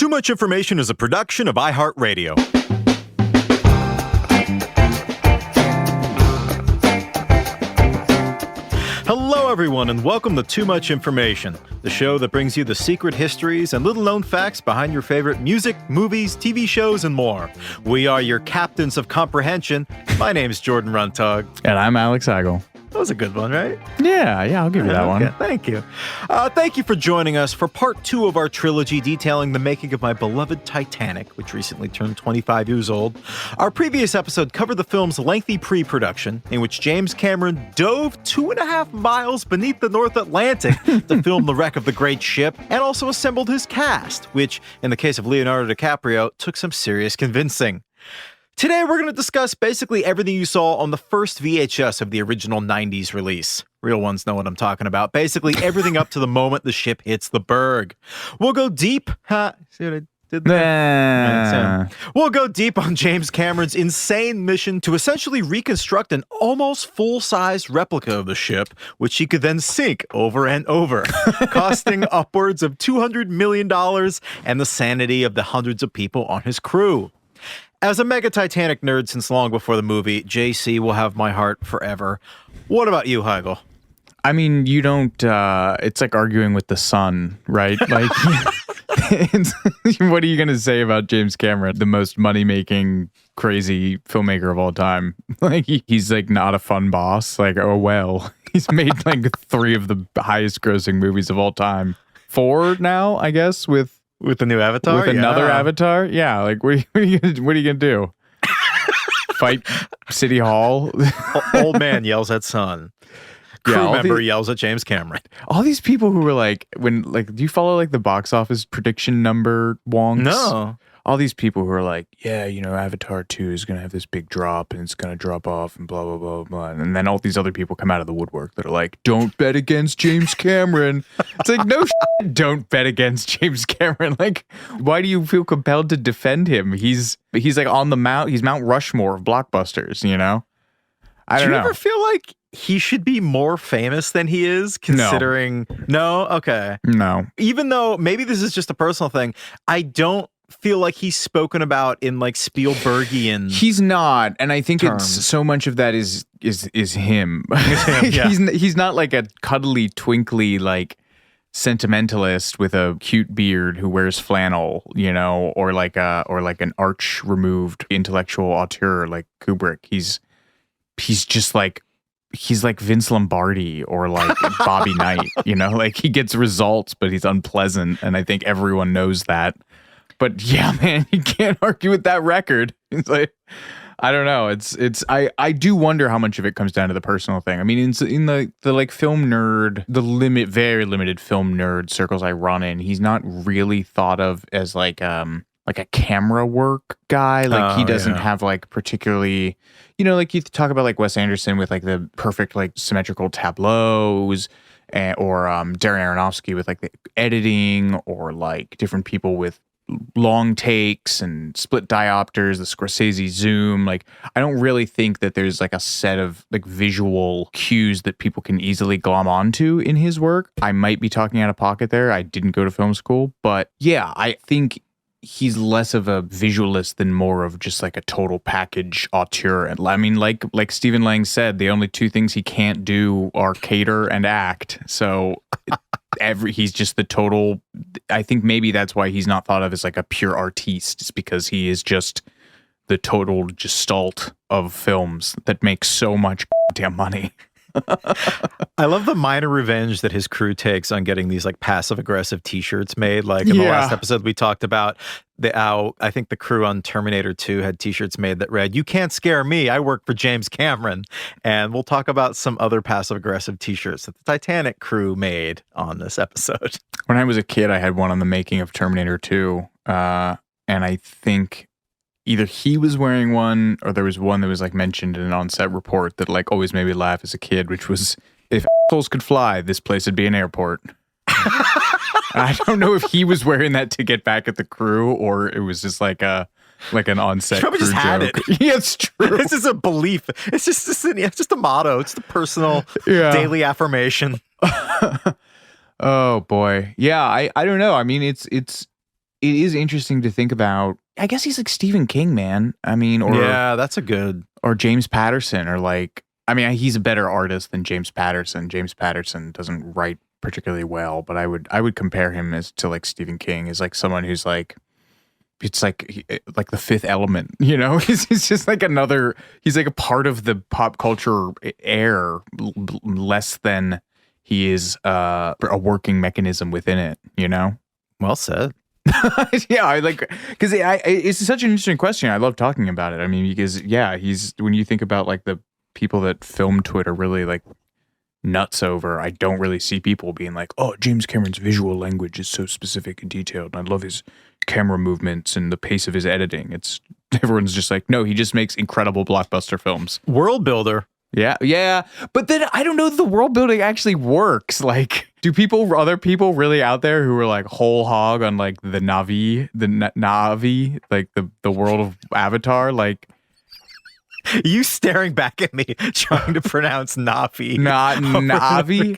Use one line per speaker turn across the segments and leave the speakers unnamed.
Too Much Information is a production of iHeart Radio. Hello, everyone, and welcome to Too Much Information, the show that brings you the secret histories and little-known facts behind your favorite music, movies, TV shows, and more. We are your captains of comprehension. My name is Jordan Runtagh.
And I'm Alex Heigl.
That was a good one, right?
Yeah, I'll give you that one.
Thank you. Thank you for joining us for part 2 of our trilogy detailing the making of my beloved Titanic, which recently turned 25 years old. Our previous episode covered the film's lengthy pre-production, in which James Cameron dove 2.5 miles beneath the North Atlantic to film the wreck of the great ship, and also assembled his cast, which, in the case of Leonardo DiCaprio, took some serious convincing. Today, we're going to discuss basically everything you saw on the first VHS of the original 90s release. Real ones know what I'm talking about. Basically, everything up to the moment the ship hits the berg. We'll go deep. See what I did there? We'll go deep on James Cameron's insane mission to essentially reconstruct an almost full-size replica of the ship, which he could then sink over and over, costing upwards of $200 million and the sanity of the hundreds of people on his crew. As a mega Titanic nerd since long before the movie, JC will have my heart forever. What about you, Heigl?
I mean, you don't, it's like arguing with the sun, right? Like, what are you going to say about James Cameron, the most money-making, crazy filmmaker of all time? Like, he's like not a fun boss. Like, oh, well, he's made like 3 of the highest grossing movies of all time. 4 now, I guess, with
the new Avatar?
With another Avatar? Yeah, like, what are you gonna do? Fight City Hall?
Old man yells at son. Crew member yells at James Cameron.
All these people who were like, do you follow like the box office prediction number wonks?
No.
All these people who are like, yeah, you know, Avatar 2 is going to have this big drop and it's going to drop off and blah, blah, blah, blah. And then all these other people come out of the woodwork that are like, don't bet against James Cameron. It's like, no shit, don't bet against James Cameron. Like, why do you feel compelled to defend him? He's like on the Mount, he's Mount Rushmore of blockbusters, you know? I don't know.
Do you ever feel like he should be more famous than he is, considering... No? Okay.
No.
Even though maybe this is just a personal thing, I don't feel like he's spoken about in like Spielbergian.
He's not, and I think
terms.
It's so much of that is him.
Yeah.
He's not like a cuddly, twinkly like sentimentalist with a cute beard who wears flannel, you know, or like an arch removed intellectual auteur like Kubrick. He's just like. He's like Vince Lombardi or like Bobby Knight, you know, like he gets results, but he's unpleasant. And I think everyone knows that. But yeah, man, you can't argue with that record. It's like, I don't know. I do wonder how much of it comes down to the personal thing. I mean, in the like film nerd, very limited film nerd circles I run in, he's not really thought of as like a camera work guy. Like he doesn't have like particularly, you know, like you talk about like Wes Anderson with like the perfect like symmetrical tableaus, or Darren Aronofsky with like the editing, or like different people with long takes and split diopters, the Scorsese zoom. Like I don't really think that there's like a set of like visual cues that people can easily glom onto in his work. I might be talking out of pocket there. I didn't go to film school, but yeah, I think he's less of a visualist than more of just like a total package auteur. And I mean, like Stephen Lang said, the only 2 things he can't do are cater and act. So he's just the total. I think maybe that's why he's not thought of as like a pure artiste. It's because he is just the total gestalt of films that make so much damn money.
I love the minor revenge that his crew takes on getting these like passive aggressive t-shirts made. Like in the last episode we talked about how I think the crew on Terminator 2 had t-shirts made that read, "You can't scare me, I work for James Cameron." And we'll talk about some other passive aggressive t-shirts that the Titanic crew made on this episode.
When I was a kid, I had one on the making of Terminator 2. And I think either he was wearing one or there was one that was like mentioned in an on-set report that like always made me laugh as a kid, which was, if assholes could fly, this place would be an airport. I don't know if he was wearing that to get back at the crew or it was just like an on-set
probably
crew
just had
joke.
it.
Yeah, it's true.
This is a belief. It's just a motto. It's the personal daily affirmation.
Oh boy. Yeah, I don't know. I mean, it's it is interesting to think about. I guess he's like Stephen King, man. I mean, or
yeah, that's a good.
Or James Patterson, or like, I mean, he's a better artist than James Patterson. James Patterson doesn't write particularly well, but I would compare him as to like Stephen King as like someone who's like, it's like the Fifth Element, you know? He's just like another. He's like a part of the pop culture air, less than he is a working mechanism within it, you know?
Well said.
Yeah, I like, because it's such an interesting question. I love talking about it. I mean, because yeah, he's, when you think about like the people that film Twitter really like nuts over, I don't really see people being like, oh, James Cameron's visual language is so specific and detailed, and I love his camera movements and the pace of his editing. It's, everyone's just like, no, he just makes incredible blockbuster films.
World builder.
Yeah. But then I don't know if the world building actually works. Like, other people really out there who are like whole hog on like the Na'vi, like the world of Avatar, like,
You staring back at me, trying to pronounce Na'vi.
not Na'vi.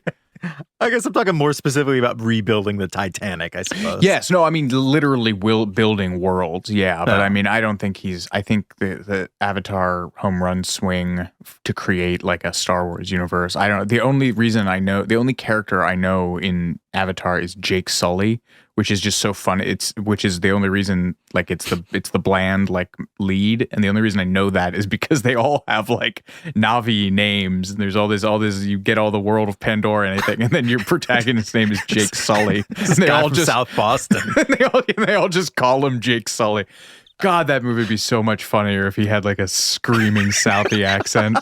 I guess I'm talking more specifically about rebuilding the Titanic, I suppose.
Yes, no, I mean literally building worlds. Yeah, but I mean, I don't think I think the Avatar home run swing to create like a Star Wars universe. The only character I know in Avatar is Jake Sully, which is just so fun. Which is the only reason, like, it's the bland like lead, and the only reason I know that is because they all have like Na'vi names, and there's all this. You get all the world of Pandora and anything, and then your protagonist's name is Jake Sully. And
they all just South Boston.
they all just call him Jake Sully. God, that movie would be so much funnier if he had like a screaming Southie accent.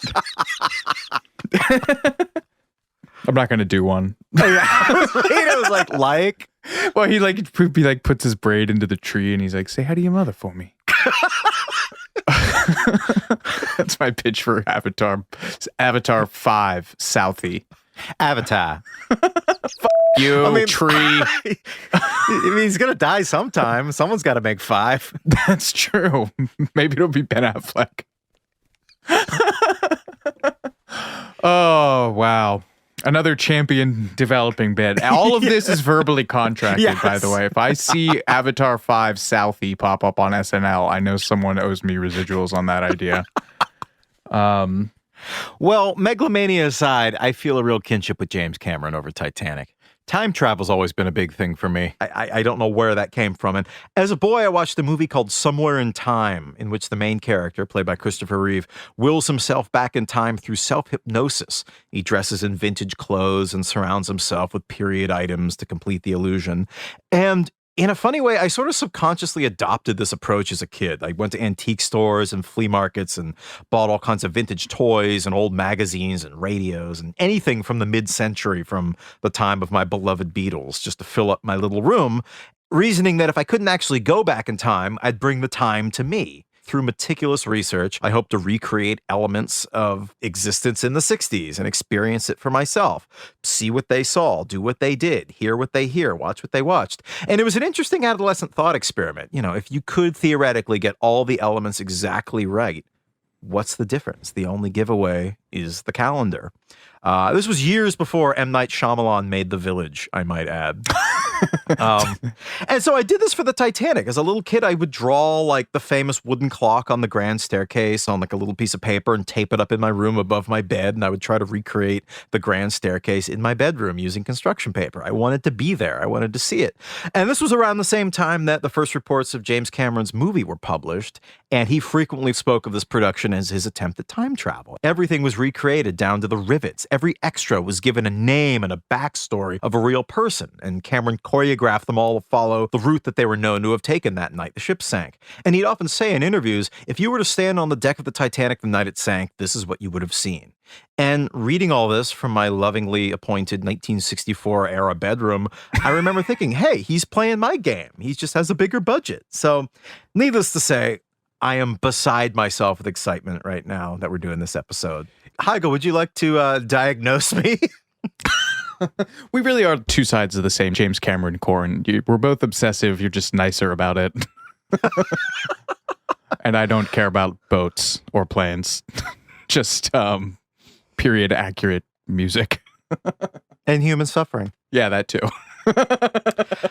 I'm not gonna do one.
Oh, yeah. It was like.
Well, he puts his braid into the tree and he's like, "Say hi to your mother for me." That's my pitch for Avatar. Avatar 5, Southie.
Avatar.
You, tree.
I mean, he's gonna die sometime. Someone's got to make 5.
That's true. Maybe it'll be Ben Affleck. Oh, wow. Another champion developing bit. All of this is verbally contracted, by the way. If I see Avatar 5 Southie pop up on SNL, I know someone owes me residuals on that idea.
Well, megalomania aside, I feel a real kinship with James Cameron over Titanic. Time travel's always been a big thing for me. I don't know where that came from. And as a boy, I watched a movie called Somewhere in Time, in which the main character, played by Christopher Reeve, wills himself back in time through self-hypnosis. He dresses in vintage clothes and surrounds himself with period items to complete the illusion. And in a funny way, I sort of subconsciously adopted this approach as a kid. I went to antique stores and flea markets and bought all kinds of vintage toys and old magazines and radios and anything from the mid-century, from the time of my beloved Beatles, just to fill up my little room, reasoning that if I couldn't actually go back in time, I'd bring the time to me. Through meticulous research, I hope to recreate elements of existence in the 60s and experience it for myself. See what they saw, do what they did, hear what they hear, watch what they watched. And it was an interesting adolescent thought experiment. You know, if you could theoretically get all the elements exactly right, what's the difference? The only giveaway is the calendar. This was years before M. Night Shyamalan made The Village, I might add. And so I did this for the Titanic. As a little kid, I would draw like the famous wooden clock on the grand staircase on like a little piece of paper and tape it up in my room above my bed. And I would try to recreate the grand staircase in my bedroom using construction paper. I wanted to be there. I wanted to see it. And this was around the same time that the first reports of James Cameron's movie were published. And he frequently spoke of this production as his attempt at time travel. Everything was recreated down to the rivets. Every extra was given a name and a backstory of a real person. And Cameron choreographed them all to follow the route that they were known to have taken that night the ship sank. And he'd often say in interviews, if you were to stand on the deck of the Titanic the night it sank, this is what you would have seen. And reading all this from my lovingly appointed 1964 era bedroom, I remember thinking, hey, he's playing my game. He just has a bigger budget. So needless to say, I am beside myself with excitement right now that we're doing this episode. Heigl, would you like to diagnose me?
We really are two sides of the same James Cameron coin. We're both obsessive. You're just nicer about it. And I don't care about boats or planes. Just period accurate music.
And human suffering.
Yeah, that too.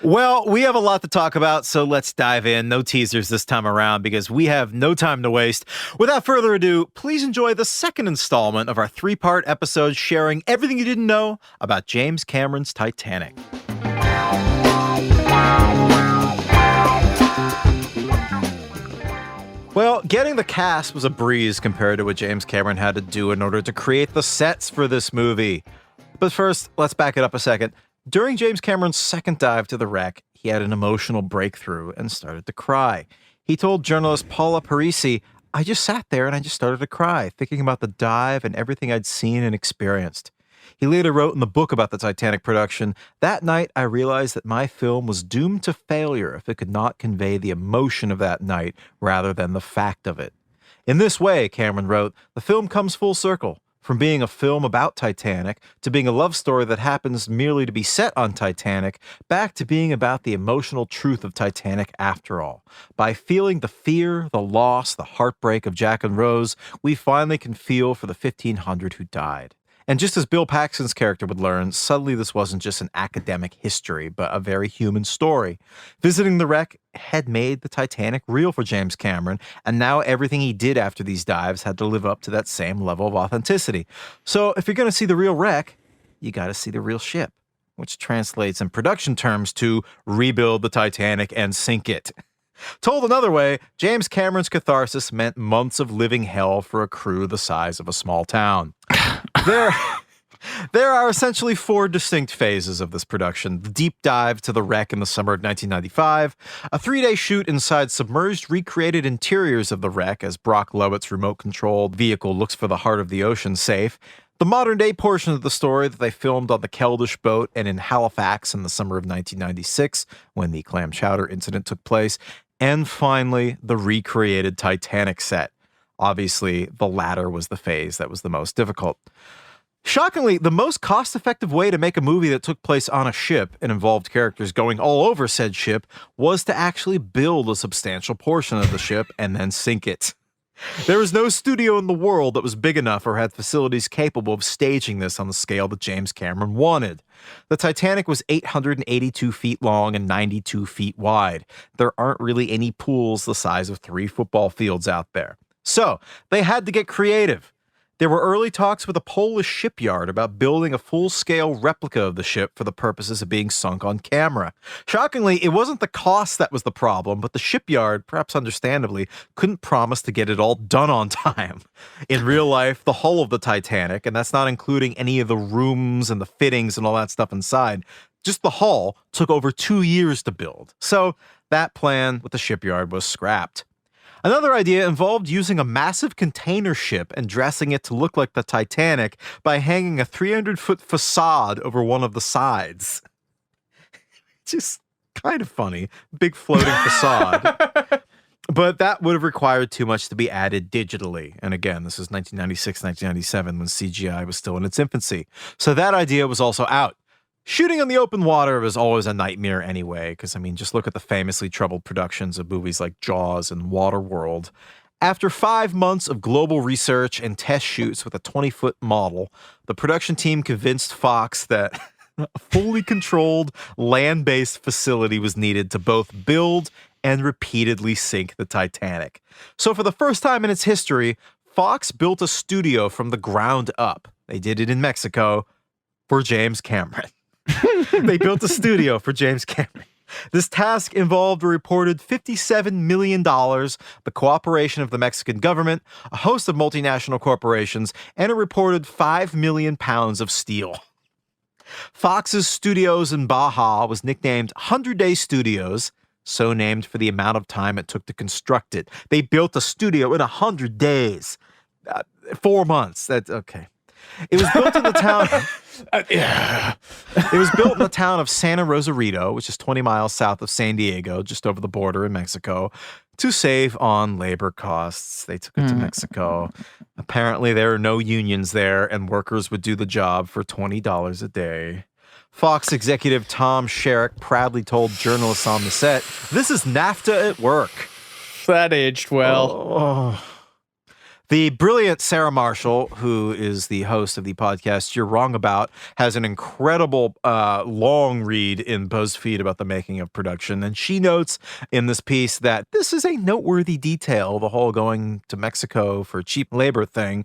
Well, we have a lot to talk about, so let's dive in. No teasers this time around because we have no time to waste. Without further ado, please enjoy the second installment of our 3-part episode sharing everything you didn't know about James Cameron's Titanic. Well, getting the cast was a breeze compared to what James Cameron had to do in order to create the sets for this movie. But first, let's back it up a second. During James Cameron's second dive to the wreck, he had an emotional breakthrough and started to cry. He told journalist Paula Parisi, "I just sat there and I just started to cry, thinking about the dive and everything I'd seen and experienced." He later wrote in the book about the Titanic production, "That night I realized that my film was doomed to failure if it could not convey the emotion of that night rather than the fact of it." In this way, Cameron wrote, the film comes full circle. From being a film about Titanic, to being a love story that happens merely to be set on Titanic, back to being about the emotional truth of Titanic after all. By feeling the fear, the loss, the heartbreak of Jack and Rose, we finally can feel for the 1,500 who died. And just as Bill Paxton's character would learn, suddenly this wasn't just an academic history, but a very human story. Visiting the wreck had made the Titanic real for James Cameron, and now everything he did after these dives had to live up to that same level of authenticity. So if you're going to see the real wreck, you got to see the real ship, which translates in production terms to rebuild the Titanic and sink it. Told another way, James Cameron's catharsis meant months of living hell for a crew the size of a small town. There are essentially 4 distinct phases of this production. The deep dive to the wreck in the summer of 1995, a 3-day shoot inside submerged recreated interiors of the wreck as Brock Lowett's remote-controlled vehicle looks for the heart of the ocean safe, the modern-day portion of the story that they filmed on the Keldysh boat and in Halifax in the summer of 1996 when the clam chowder incident took place, and finally, the recreated Titanic set. Obviously, the latter was the phase that was the most difficult. Shockingly, the most cost-effective way to make a movie that took place on a ship and involved characters going all over said ship was to actually build a substantial portion of the ship and then sink it. There was no studio in the world that was big enough or had facilities capable of staging this on the scale that James Cameron wanted. The Titanic was 882 feet long and 92 feet wide. There aren't really any pools the size of 3 football fields out there. So, they had to get creative. There were early talks with a Polish shipyard about building a full-scale replica of the ship for the purposes of being sunk on camera. Shockingly, it wasn't the cost that was the problem, but the shipyard, perhaps understandably, couldn't promise to get it all done on time. In real life, the hull of the Titanic, and that's not including any of the rooms and the fittings and all that stuff inside, just the hull took over 2 years to build. So that plan with the shipyard was scrapped. Another idea involved using a massive container ship and dressing it to look like the Titanic by hanging a 300-foot facade over one of the sides. Just kind of funny. Big floating facade. But that would have required too much to be added digitally. And again, this is 1996, 1997 when CGI was still in its infancy. So that idea was also out. Shooting on the open water was always a nightmare anyway, because, just look at the famously troubled productions of movies like Jaws and Waterworld. After 5 months of global research and test shoots with a 20-foot model, the production team convinced Fox that a fully controlled, land-based facility was needed to both build and repeatedly sink the Titanic. So for the first time in its history, Fox built a studio from the ground up. They did it in Mexico for James Cameron. They built a studio for James Cameron. This task involved a reported $57 million, the cooperation of the Mexican government, a host of multinational corporations, and a reported 5 million pounds of steel. Fox's studios in Baja was nicknamed 100-Day Studios, so named for the amount of time it took to construct it. They built a studio in 100 days. 4 months. That's okay. It was built in the town. It was built in the town of Santa Rosarito, which is 20 miles south of San Diego, just over the border in Mexico, to save on labor costs. They took it to Mexico. Apparently, there are no unions there, and workers would do the job for $20 a day. Fox executive Tom Sherrick proudly told journalists on the set, "This is NAFTA at work."
That aged well.
Oh. The brilliant Sarah Marshall, who is the host of the podcast You're Wrong About, has an incredible long read in BuzzFeed about the making of production. And she notes in this piece that this is a noteworthy detail, the whole going to Mexico for cheap labor thing,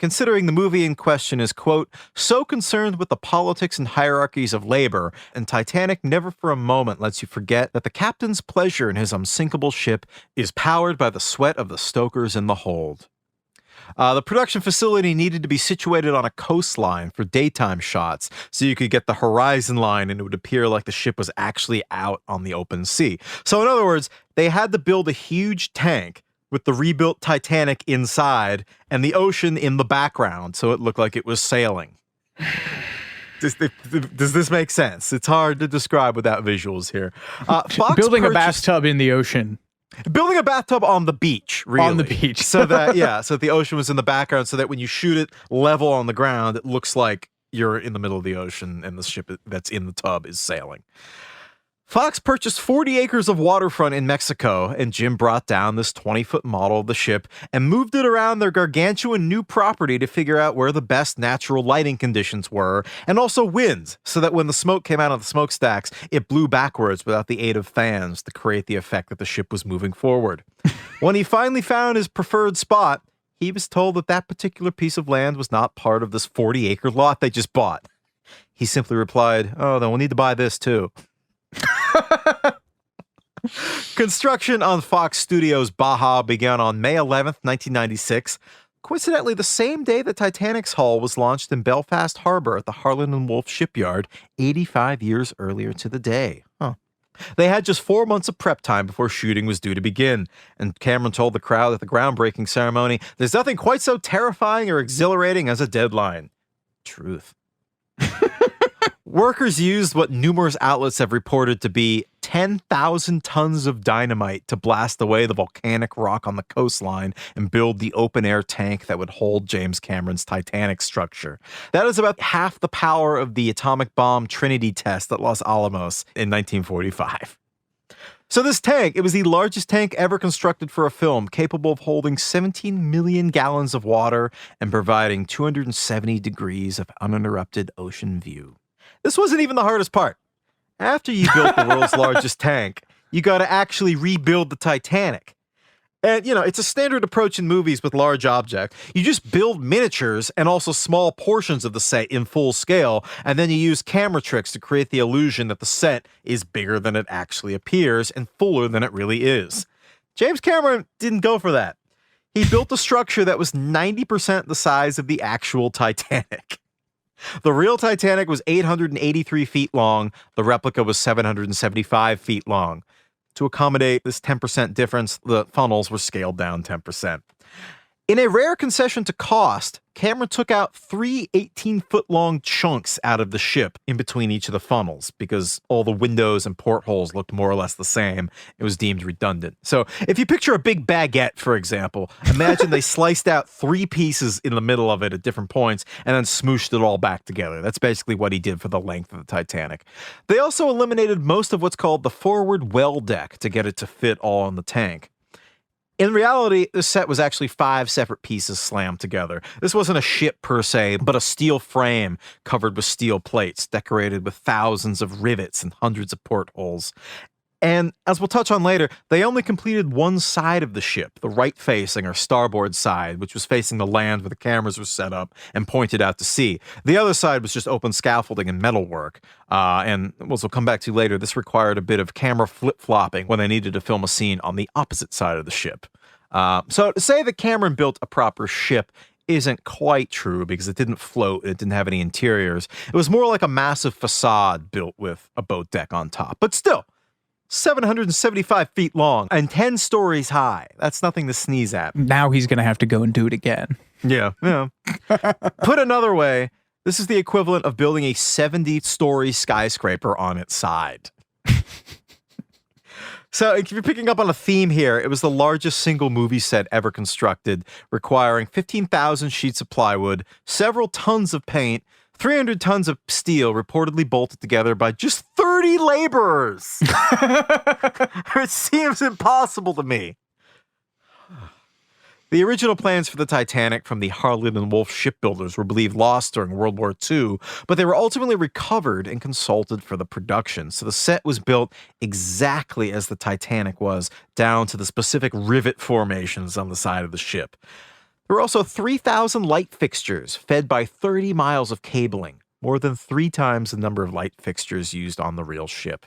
considering the movie in question is, quote, so concerned with the politics and hierarchies of labor, and Titanic never for a moment lets you forget that the captain's pleasure in his unsinkable ship is powered by the sweat of the stokers in the hold. The production facility needed to be situated on a coastline for daytime shots, so you could get the horizon line and it would appear like the ship was actually out on the open sea. So in other words, they had to build a huge tank with the rebuilt Titanic inside and the ocean in the background, so it looked like it was sailing. Does this make sense? It's hard to describe without visuals here.
Building a bathtub in the ocean.
Building a bathtub on the beach, really.
On the beach.
So that the ocean was in the background so that when you shoot it level on the ground, it looks like you're in the middle of the ocean and the ship that's in the tub is sailing. Fox purchased 40 acres of waterfront in Mexico, and Jim brought down this 20-foot model of the ship and moved it around their gargantuan new property to figure out where the best natural lighting conditions were, and also winds, so that when the smoke came out of the smokestacks, it blew backwards without the aid of fans to create the effect that the ship was moving forward. When he finally found his preferred spot, he was told that that particular piece of land was not part of this 40-acre lot they just bought. He simply replied, "Oh, then we'll need to buy this too." Construction on Fox Studios Baja began on May 11th, 1996. Coincidentally, the same day that Titanic's hull was launched in Belfast Harbor at the Harland & Wolff shipyard 85 years earlier to the day. They had just 4 months of prep time before shooting was due to begin, and Cameron told the crowd at the groundbreaking ceremony, "There's nothing quite so terrifying or exhilarating as a deadline." Truth. Workers used what numerous outlets have reported to be 10,000 tons of dynamite to blast away the volcanic rock on the coastline and build the open-air tank that would hold James Cameron's Titanic structure. That is about half the power of the atomic bomb Trinity test at Los Alamos in 1945. So this tank, it was the largest tank ever constructed for a film, capable of holding 17 million gallons of water and providing 270 degrees of uninterrupted ocean view. This wasn't even the hardest part. After you built the world's largest tank, you got to actually rebuild the Titanic. And, it's a standard approach in movies with large objects. You just build miniatures and also small portions of the set in full scale, and then you use camera tricks to create the illusion that the set is bigger than it actually appears and fuller than it really is. James Cameron didn't go for that. He built a structure that was 90% the size of the actual Titanic. The real Titanic was 883 feet long. The replica was 775 feet long. To accommodate this 10% difference, the funnels were scaled down 10%. In a rare concession to cost, Cameron took out 3 18-foot-long chunks out of the ship in between each of the funnels because all the windows and portholes looked more or less the same. It was deemed redundant. So if you picture a big baguette, for example, imagine they sliced out 3 pieces in the middle of it at different points and then smooshed it all back together. That's basically what he did for the length of the Titanic. They also eliminated most of what's called the forward well deck to get it to fit all in the tank. In reality, this set was actually 5 separate pieces slammed together. This wasn't a ship per se, but a steel frame covered with steel plates, decorated with thousands of rivets and hundreds of portholes. And as we'll touch on later, they only completed one side of the ship, the right-facing or starboard side, which was facing the land where the cameras were set up and pointed out to sea. The other side was just open scaffolding and metalwork. And as we'll come back to later, this required a bit of camera flip-flopping when they needed to film a scene on the opposite side of the ship. So to say that Cameron built a proper ship isn't quite true because it didn't float, it didn't have any interiors. It was more like a massive facade built with a boat deck on top. But still, 775 feet long and 10 stories high. That's nothing to sneeze at.
Now he's going to have to go and do it again.
Yeah. Put another way, this is the equivalent of building a 70-story skyscraper on its side. So if you're picking up on a theme here, it was the largest single movie set ever constructed, requiring 15,000 sheets of plywood, several tons of paint, 300 tons of steel reportedly bolted together by just 30 laborers. It seems impossible to me. The original plans for the Titanic from the Harland and Wolff shipbuilders were believed lost during World War II, but they were ultimately recovered and consulted for the production. So the set was built exactly as the Titanic was, down to the specific rivet formations on the side of the ship. There were also 3,000 light fixtures fed by 30 miles of cabling, more than 3 times the number of light fixtures used on the real ship.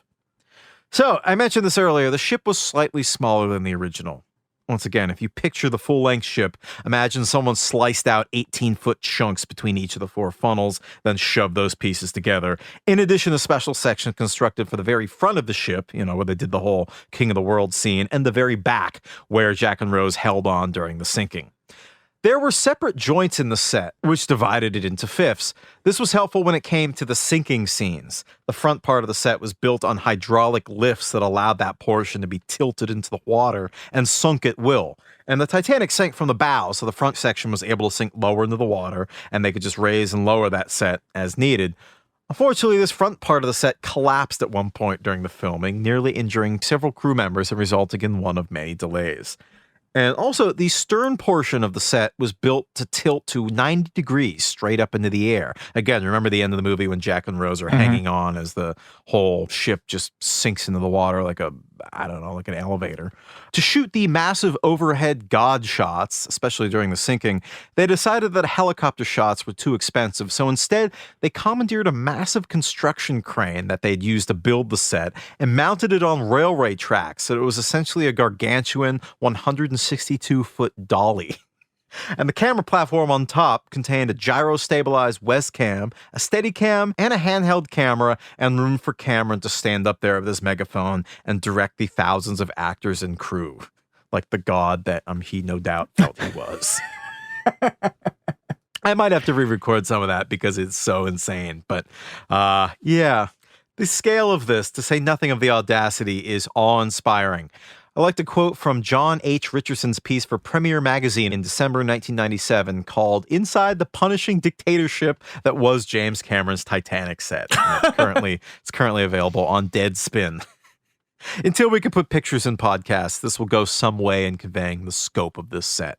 So, I mentioned this earlier, the ship was slightly smaller than the original. Once again, if you picture the full-length ship, imagine someone sliced out 18-foot chunks between each of the 4 funnels, then shoved those pieces together. In addition, a special section constructed for the very front of the ship, where they did the whole King of the World scene, and the very back, where Jack and Rose held on during the sinking. There were separate joints in the set, which divided it into fifths. This was helpful when it came to the sinking scenes. The front part of the set was built on hydraulic lifts that allowed that portion to be tilted into the water and sunk at will. And the Titanic sank from the bow, so the front section was able to sink lower into the water, and they could just raise and lower that set as needed. Unfortunately, this front part of the set collapsed at one point during the filming, nearly injuring several crew members and resulting in one of many delays. And also, the stern portion of the set was built to tilt to 90 degrees straight up into the air. Again, remember the end of the movie when Jack and Rose are hanging on as the whole ship just sinks into the water like an elevator. To shoot the massive overhead God shots, especially during the sinking, they decided that helicopter shots were too expensive. So instead, they commandeered a massive construction crane that they'd used to build the set and mounted it on railway tracks. So it was essentially a gargantuan 162-foot dolly. And the camera platform on top contained a gyro-stabilized Westcam, a Steadicam, and a handheld camera, and room for Cameron to stand up there with his megaphone and direct the thousands of actors and crew, like the god that he no doubt felt he was. I might have to re-record some of that because it's so insane. But yeah, the scale of this, to say nothing of the audacity, is awe-inspiring. I like to quote from John H. Richardson's piece for Premiere Magazine in December 1997 called "Inside the Punishing Dictatorship That Was James Cameron's Titanic Set." It's currently available on Deadspin. Until we can put pictures in podcasts, this will go some way in conveying the scope of this set.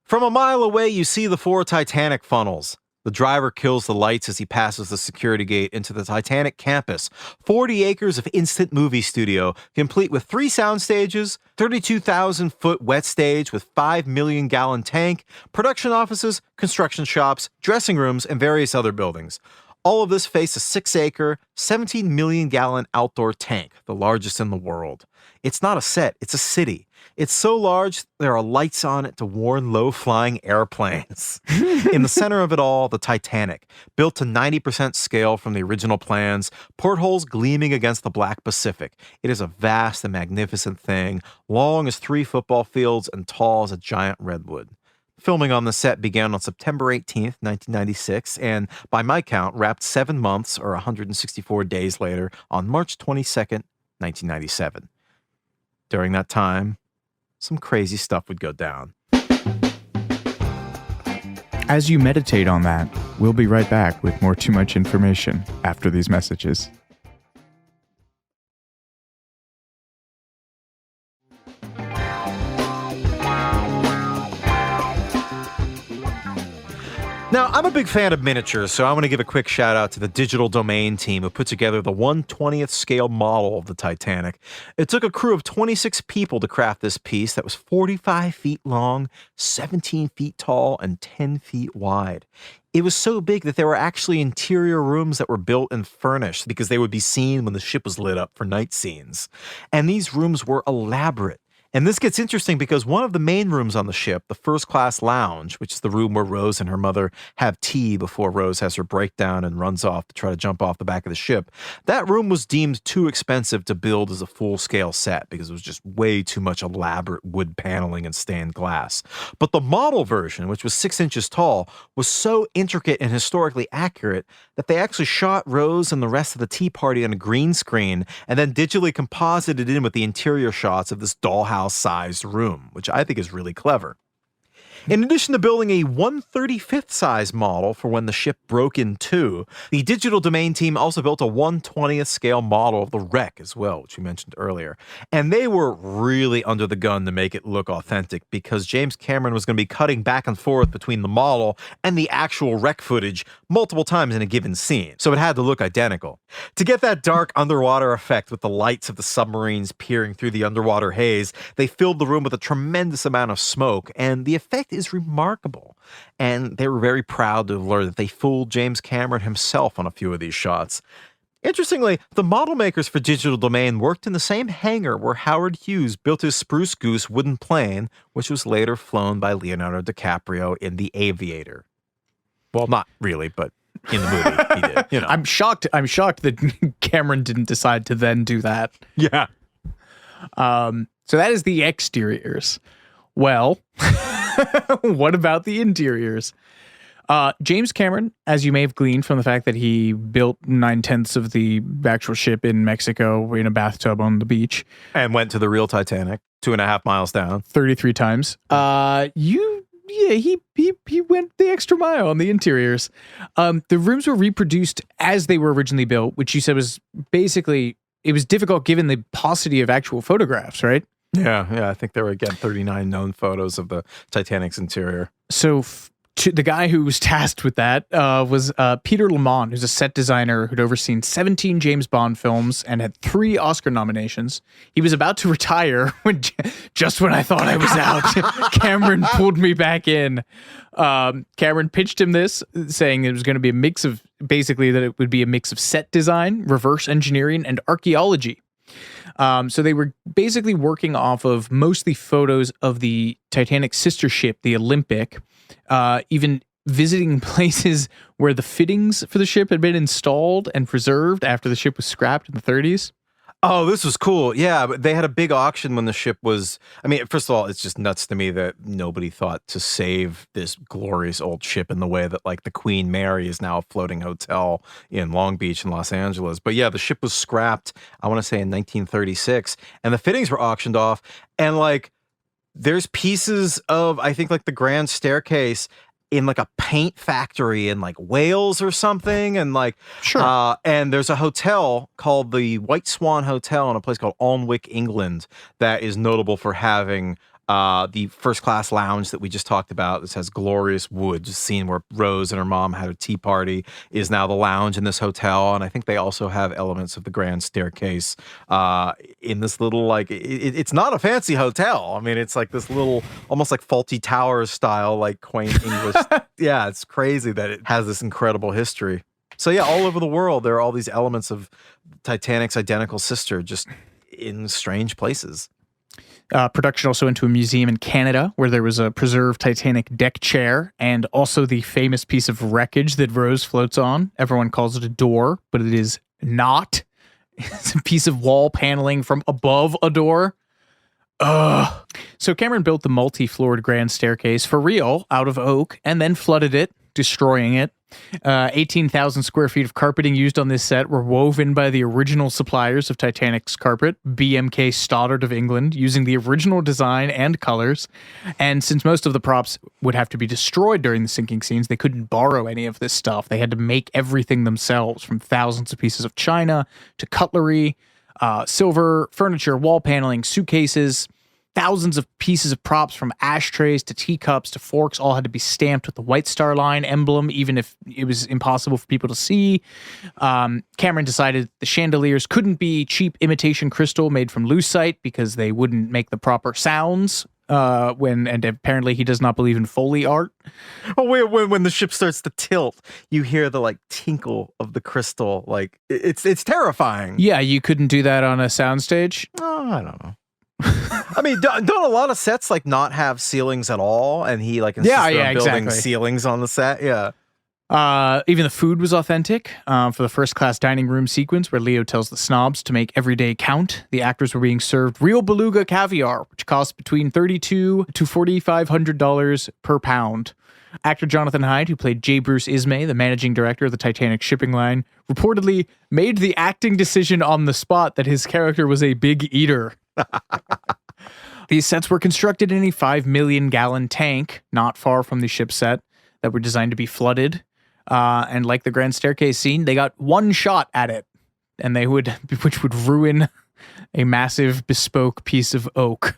From a mile away, you see the 4 Titanic funnels. The driver kills the lights as he passes the security gate into the Titanic campus, 40 acres of instant movie studio, complete with 3 sound stages, 32,000-foot wet stage with 5 million-gallon tank, production offices, construction shops, dressing rooms, and various other buildings. All of this face a 6-acre, 17 million-gallon outdoor tank, the largest in the world. It's not a set, it's a city. It's so large, there are lights on it to warn low-flying airplanes. In the center of it all, the Titanic, built to 90% scale from the original plans, portholes gleaming against the black Pacific. It is a vast and magnificent thing, long as 3 football fields and tall as a giant redwood. Filming on the set began on September 18th, 1996, and by my count, wrapped 7 months or 164 days later on March 22nd, 1997. During that time, some crazy stuff would go down.
As you meditate on that, we'll be right back with more Too Much Information after these messages.
Now, I'm a big fan of miniatures, so I want to give a quick shout out to the Digital Domain team who put together the 1/20th scale model of the Titanic. It took a crew of 26 people to craft this piece that was 45 feet long, 17 feet tall, and 10 feet wide. It was so big that there were actually interior rooms that were built and furnished because they would be seen when the ship was lit up for night scenes. And these rooms were elaborate. And this gets interesting because one of the main rooms on the ship, the first class lounge, which is the room where Rose and her mother have tea before Rose has her breakdown and runs off to try to jump off the back of the ship, that room was deemed too expensive to build as a full-scale set because it was just way too much elaborate wood paneling and stained glass. But the model version, which was 6 inches tall, was so intricate and historically accurate that they actually shot Rose and the rest of the tea party on a green screen and then digitally composited in with the interior shots of this dollhouse-sized room, which I think is really clever. In addition to building a 1/35th size model for when the ship broke in two, the Digital Domain team also built a 1/20th scale model of the wreck as well, which we mentioned earlier. And they were really under the gun to make it look authentic because James Cameron was going to be cutting back and forth between the model and the actual wreck footage multiple times in a given scene, so it had to look identical. To get that dark underwater effect with the lights of the submarines peering through the underwater haze, they filled the room with a tremendous amount of smoke, and the effect is remarkable. And they were very proud to learn that they fooled James Cameron himself on a few of these shots. Interestingly, the model makers for Digital Domain worked in the same hangar where Howard Hughes built his Spruce Goose wooden plane, which was later flown by Leonardo DiCaprio in The Aviator. Well, not really, but in the movie he did. You know.
I'm shocked that Cameron didn't decide to then do that.
Yeah.
So that is the exteriors. Well, what about the interiors? James Cameron, as you may have gleaned from the fact that he built 9/10 of the actual ship in Mexico in a bathtub on the beach.
And went to the real Titanic, 2.5 miles down.
33 times. He went the extra mile on the interiors. The rooms were reproduced as they were originally built, which you said was basically, it was difficult given the paucity of actual photographs, right?
Yeah. I think there were, again, 39 known photos of the Titanic's interior.
So the guy who was tasked with that was Peter Lamont, who's a set designer who'd overseen 17 James Bond films and had 3 Oscar nominations. He was about to retire just when I thought I was out. Cameron pulled me back in. Cameron pitched him this, saying it was going to be a mix of, basically that it would be a mix of set design, reverse engineering, and archaeology. So they were basically working off of mostly photos of the Titanic sister ship, the Olympic, even visiting places where the fittings for the ship had been installed and preserved after the ship was scrapped in the 30s.
Oh, this was cool. Yeah, but they had a big auction when the ship was... I mean, first of all, it's just nuts to me that nobody thought to save this glorious old ship in the way that, like, the Queen Mary is now a floating hotel in Long Beach in Los Angeles. But yeah, the ship was scrapped, I want to say, in 1936, and the fittings were auctioned off, and, like, there's pieces of, I think, like, the grand staircase in like a paint factory in like Wales or something. And like,
sure.
And there's a hotel called the White Swan Hotel in a place called Alnwick, England, that is notable for having the first class lounge that we just talked about. This has glorious wood, just scene where Rose and her mom had a tea party, is now the lounge in this hotel. And I think they also have elements of the grand staircase in this little, like, it's not a fancy hotel. I mean, it's like this little, almost like Fawlty Towers style, like quaint English. Yeah, it's crazy that it has this incredible history. So yeah, all over the world, there are all these elements of Titanic's identical sister just in strange places.
Production also went to a museum in Canada where there was a preserved Titanic deck chair and also the famous piece of wreckage that Rose floats on. Everyone calls it a door, but it is not. It's a piece of wall paneling from above a door. Ugh. So Cameron built the multi-floored grand staircase for real out of oak and then flooded it, destroying it. 18,000 square feet of carpeting used on this set were woven by the original suppliers of Titanic's carpet, BMK Stoddard of England, using the original design and colors. And since most of the props would have to be destroyed during the sinking scenes, they couldn't borrow any of this stuff. They had to make everything themselves, from thousands of pieces of china to cutlery, silver, furniture, wall paneling, suitcases. Thousands of pieces of props, from ashtrays to teacups to forks, all had to be stamped with the White Star Line emblem, even if it was impossible for people to see. Cameron decided the chandeliers couldn't be cheap imitation crystal made from lucite because they wouldn't make the proper sounds. And apparently he does not believe in Foley art.
Oh, when the ship starts to tilt, you hear the like tinkle of the crystal. Like it's terrifying.
Yeah, you couldn't do that on a soundstage.
Oh, I don't know. I mean, don't a lot of sets like not have ceilings at all? And he like insisted on building ceilings on the set. Yeah.
Even the food was authentic. For the first class dining room sequence where Leo tells the snobs to make every day count, the actors were being served real beluga caviar, which costs between $3,200 to $4,500 per pound. Actor Jonathan Hyde, who played J. Bruce Ismay, the managing director of the Titanic shipping line, reportedly made the acting decision on the spot that his character was a big eater. These sets were constructed in a 5 million gallon tank not far from the ship set that were designed to be flooded. And like the grand staircase scene, they got one shot at it, and which would ruin a massive bespoke piece of oak.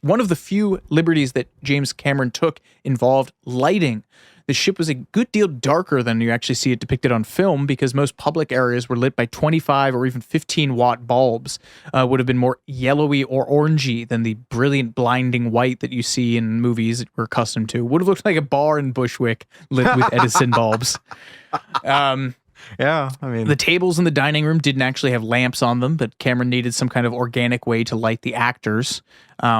One of the few liberties that James Cameron took involved lighting. The ship was a good deal darker than you actually see it depicted on film because most public areas were lit by 25 or even 15 watt bulbs. Would have been more yellowy or orangey than the brilliant blinding white that you see in movies that we're accustomed to. Would have looked like a bar in Bushwick lit with Edison bulbs.
Yeah, I mean,
the tables in the dining room didn't actually have lamps on them, but Cameron needed some kind of organic way to light the actors,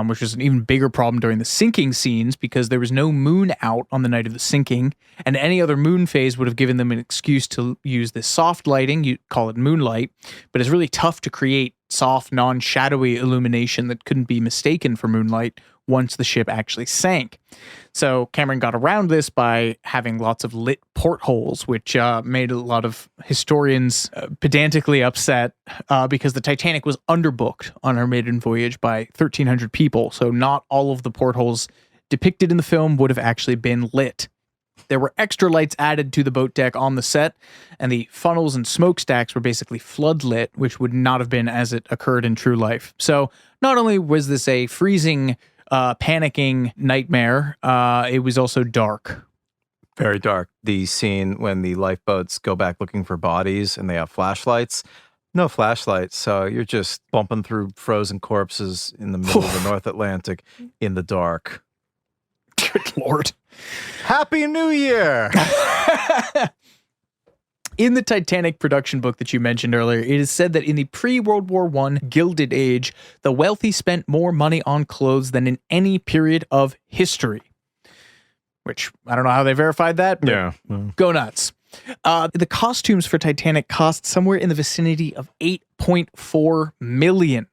which was an even bigger problem during the sinking scenes because there was no moon out on the night of the sinking, and any other moon phase would have given them an excuse to use this soft lighting, you call it moonlight, but it's really tough to create soft, non-shadowy illumination that couldn't be mistaken for moonlight once the ship actually sank. So Cameron got around this by having lots of lit portholes, which made a lot of historians pedantically upset because the Titanic was underbooked on her maiden voyage by 1,300 people. So not all of the portholes depicted in the film would have actually been lit. There were extra lights added to the boat deck on the set, and the funnels and smokestacks were basically floodlit, which would not have been as it occurred in true life. So not only was this a freezing, panicking nightmare, it was also dark.
Very dark. The scene when the lifeboats go back looking for bodies and they have flashlights. No flashlights, so you're just bumping through frozen corpses in the middle of the North Atlantic in the dark.
Good Lord.
Happy New Year!
In the Titanic production book that you mentioned earlier, it is said that in the pre-World War I Gilded Age, the wealthy spent more money on clothes than in any period of history. Which, I don't know how they verified that, but
Yeah.
Go nuts. The costumes for Titanic cost somewhere in the vicinity of $8.4 million.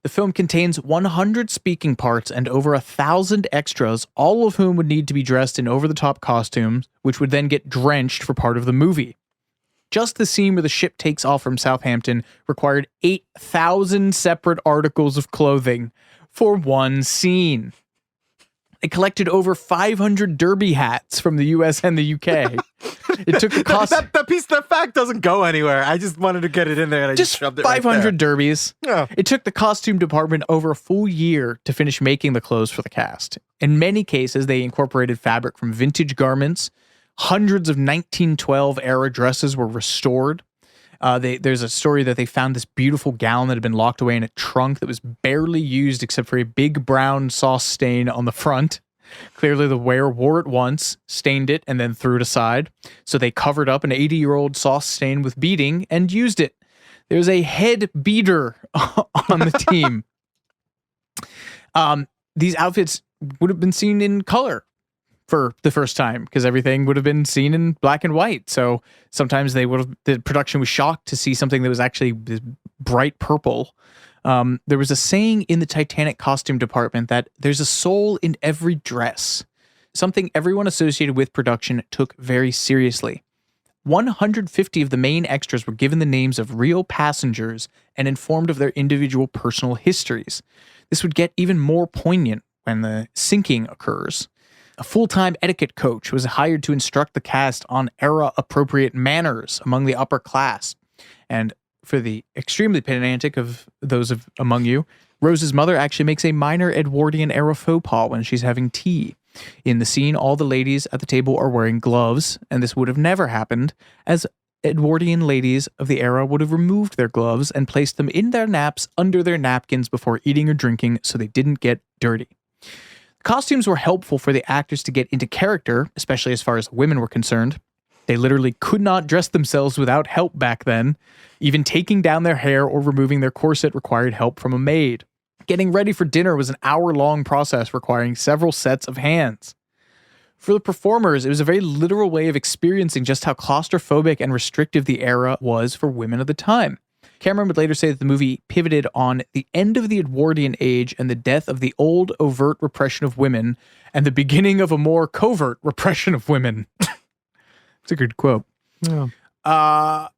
The film contains 100 speaking parts and over 1,000 extras, all of whom would need to be dressed in over-the-top costumes, which would then get drenched for part of the movie. Just the scene where the ship takes off from Southampton required 8,000 separate articles of clothing for one scene. They collected over 500 derby hats from the US and the UK. It took the cost...
that fact doesn't go anywhere. I just wanted to get it in there and I just shoved it right there.
500 derbies.
Yeah.
It took the costume department over a full year to finish making the clothes for the cast. In many cases, they incorporated fabric from vintage garments. Hundreds of 1912 era dresses were restored. There's a story that they found this beautiful gown that had been locked away in a trunk that was barely used except for a big brown sauce stain on the front. Clearly the wearer wore it once, stained it, and then threw it aside. So they covered up an 80-year-old sauce stain with beading and used it. There's a head beater on the team. These outfits would have been seen in color for the first time because everything would have been seen in black and white. So sometimes the production was shocked to see something that was actually this bright purple. There was a saying in the Titanic costume department that there's a soul in every dress, something everyone associated with production took very seriously. 150 of the main extras were given the names of real passengers and informed of their individual personal histories. This would get even more poignant when the sinking occurs. A full-time etiquette coach was hired to instruct the cast on era-appropriate manners among the upper class. And for the extremely pedantic of those among you, Rose's mother actually makes a minor Edwardian-era faux pas when she's having tea. In the scene, all the ladies at the table are wearing gloves, and this would have never happened, as Edwardian ladies of the era would have removed their gloves and placed them in their naps under their napkins before eating or drinking so they didn't get dirty. Costumes were helpful for the actors to get into character, especially as far as women were concerned. They literally could not dress themselves without help back then. Even taking down their hair or removing their corset required help from a maid. Getting ready for dinner was an hour-long process requiring several sets of hands. For the performers, it was a very literal way of experiencing just how claustrophobic and restrictive the era was for women of the time. Cameron would later say that the movie pivoted on the end of the Edwardian age and the death of the old overt repression of women and the beginning of a more covert repression of women. It's a good quote.
Yeah.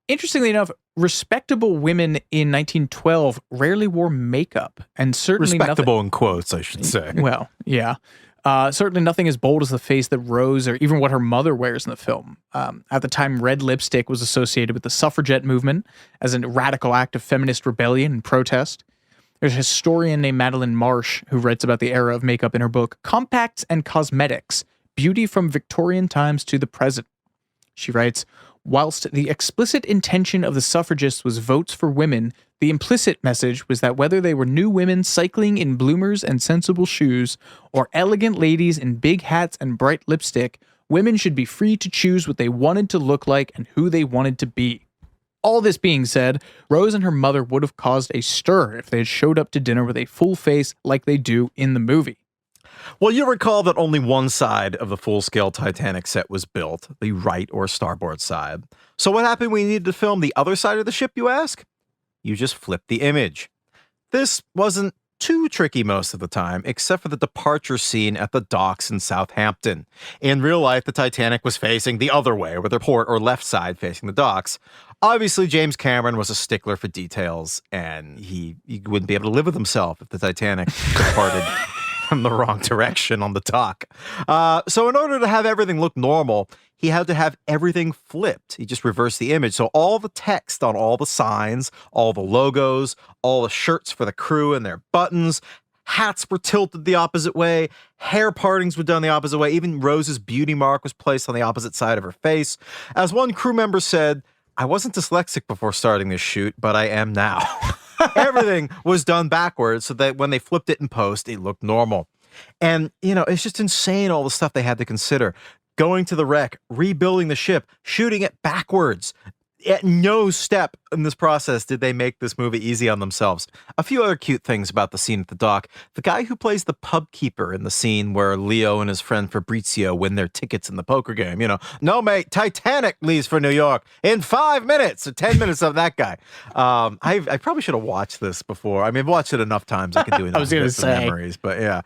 Interestingly enough, respectable women in 1912 rarely wore makeup, and certainly
Respectable in quotes, I should say.
Well, yeah. Certainly nothing as bold as the face that Rose or even what her mother wears in the film. At the time, red lipstick was associated with the suffragette movement as a radical act of feminist rebellion and protest. There's a historian named Madeline Marsh who writes about the era of makeup in her book, Compacts and Cosmetics, Beauty from Victorian Times to the Present. She writes, whilst the explicit intention of the suffragists was votes for women, the implicit message was that whether they were new women cycling in bloomers and sensible shoes, or elegant ladies in big hats and bright lipstick, women should be free to choose what they wanted to look like and who they wanted to be. All this being said, Rose and her mother would have caused a stir if they had showed up to dinner with a full face like they do in the movie.
Well, you recall that only one side of the full-scale Titanic set was built, the right or starboard side. So what happened when you needed to film the other side of the ship, you ask? You just flipped the image. This wasn't too tricky most of the time, except for the departure scene at the docks in Southampton. In real life, the Titanic was facing the other way, with the port or left side facing the docks. Obviously, James Cameron was a stickler for details, and he wouldn't be able to live with himself if the Titanic departed from the wrong direction on the dock. So in order to have everything look normal, he had to have everything flipped. He just reversed the image. So all the text on all the signs, all the logos, all the shirts for the crew and their buttons, hats were tilted the opposite way, hair partings were done the opposite way, even Rose's beauty mark was placed on the opposite side of her face. As one crew member said, I wasn't dyslexic before starting this shoot, but I am now. Everything was done backwards so that when they flipped it in post, it looked normal. And, it's just insane all the stuff they had to consider. Going to the wreck, rebuilding the ship, shooting it backwards. At no step in this process did they make this movie easy on themselves. A few other cute things about the scene at the dock. The guy who plays the pub keeper in the scene where Leo and his friend Fabrizio win their tickets in the poker game. No, mate, Titanic leaves for New York in 5 minutes. So 10 minutes of that guy. I probably should have watched this before. I mean, I've watched it enough times. I can do enough memories, but yeah.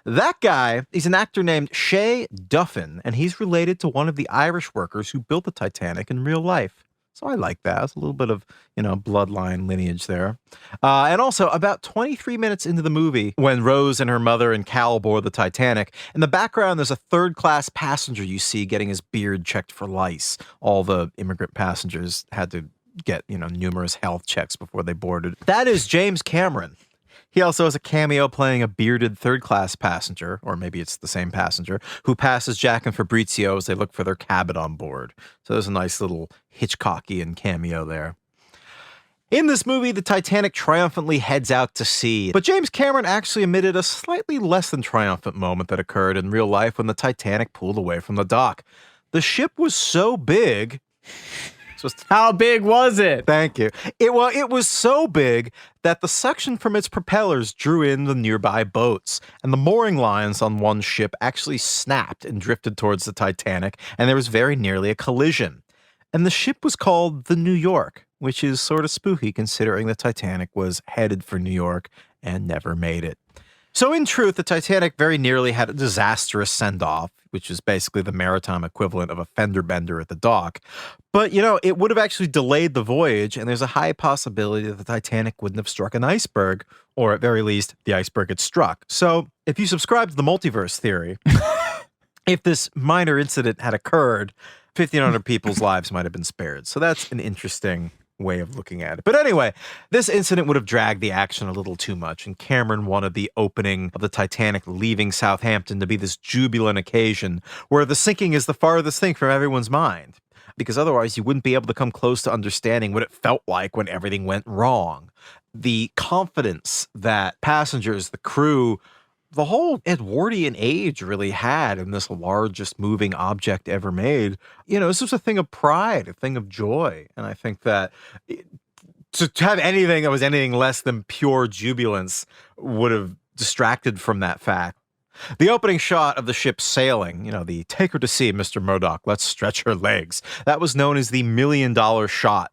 That guy, he's an actor named Shay Duffin, and he's related to one of the Irish workers who built the Titanic in real life. So I like that. It's a little bit of, bloodline lineage there. And also, about 23 minutes into the movie, when Rose and her mother and Cal board the Titanic, in the background, there's a third-class passenger you see getting his beard checked for lice. All the immigrant passengers had to get, numerous health checks before they boarded. That is James Cameron. He also has a cameo playing a bearded third-class passenger, or maybe it's the same passenger, who passes Jack and Fabrizio as they look for their cabin on board. So there's a nice little Hitchcockian cameo there. In this movie, the Titanic triumphantly heads out to sea, but James Cameron actually omitted a slightly less than triumphant moment that occurred in real life when the Titanic pulled away from the dock. The ship was so big...
How big was it?
Thank you. It was so big that the suction from its propellers drew in the nearby boats, and the mooring lines on one ship actually snapped and drifted towards the Titanic, and there was very nearly a collision. And the ship was called the New York, which is sort of spooky considering the Titanic was headed for New York and never made it. So in truth, the Titanic very nearly had a disastrous send-off, which is basically the maritime equivalent of a fender bender at the dock. But, it would have actually delayed the voyage, and there's a high possibility that the Titanic wouldn't have struck an iceberg, or at very least, the iceberg had struck. So if you subscribe to the multiverse theory, if this minor incident had occurred, 1,500 people's lives might have been spared. So that's an interesting way of looking at it. But anyway, this incident would have dragged the action a little too much, and Cameron wanted the opening of the Titanic leaving Southampton to be this jubilant occasion where the sinking is the farthest thing from everyone's mind, because otherwise you wouldn't be able to come close to understanding what it felt like when everything went wrong. The confidence that passengers, the crew, the whole Edwardian age really had in this largest moving object ever made. This was a thing of pride, a thing of joy. And I think that to have anything that was anything less than pure jubilance would have distracted from that fact. The opening shot of the ship sailing, the "Take her to sea, Mr. Murdoch, let's stretch her legs," that was known as the $1 million shot.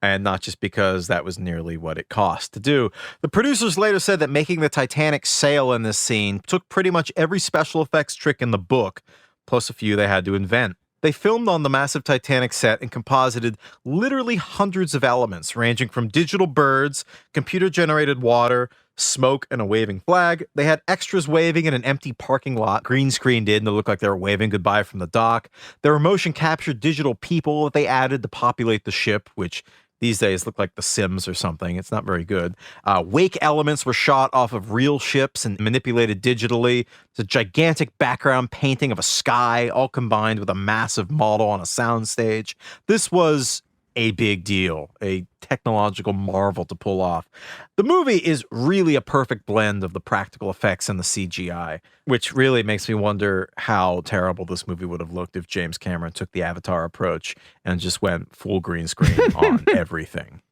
And not just because that was nearly what it cost to do. The producers later said that making the Titanic sail in this scene took pretty much every special effects trick in the book, plus a few they had to invent. They filmed on the massive Titanic set and composited literally hundreds of elements, ranging from digital birds, computer-generated water, smoke, and a waving flag. They had extras waving in an empty parking lot, green screened in to look like they were waving goodbye from the dock. There were motion-captured digital people that they added to populate the ship, which these days look like The Sims or something. It's not very good. Wake elements were shot off of real ships and manipulated digitally. It's a gigantic background painting of a sky, all combined with a massive model on a soundstage. This was a big deal, a technological marvel to pull off. The movie is really a perfect blend of the practical effects and the CGI, which really makes me wonder how terrible this movie would have looked if James Cameron took the Avatar approach and just went full green screen on everything.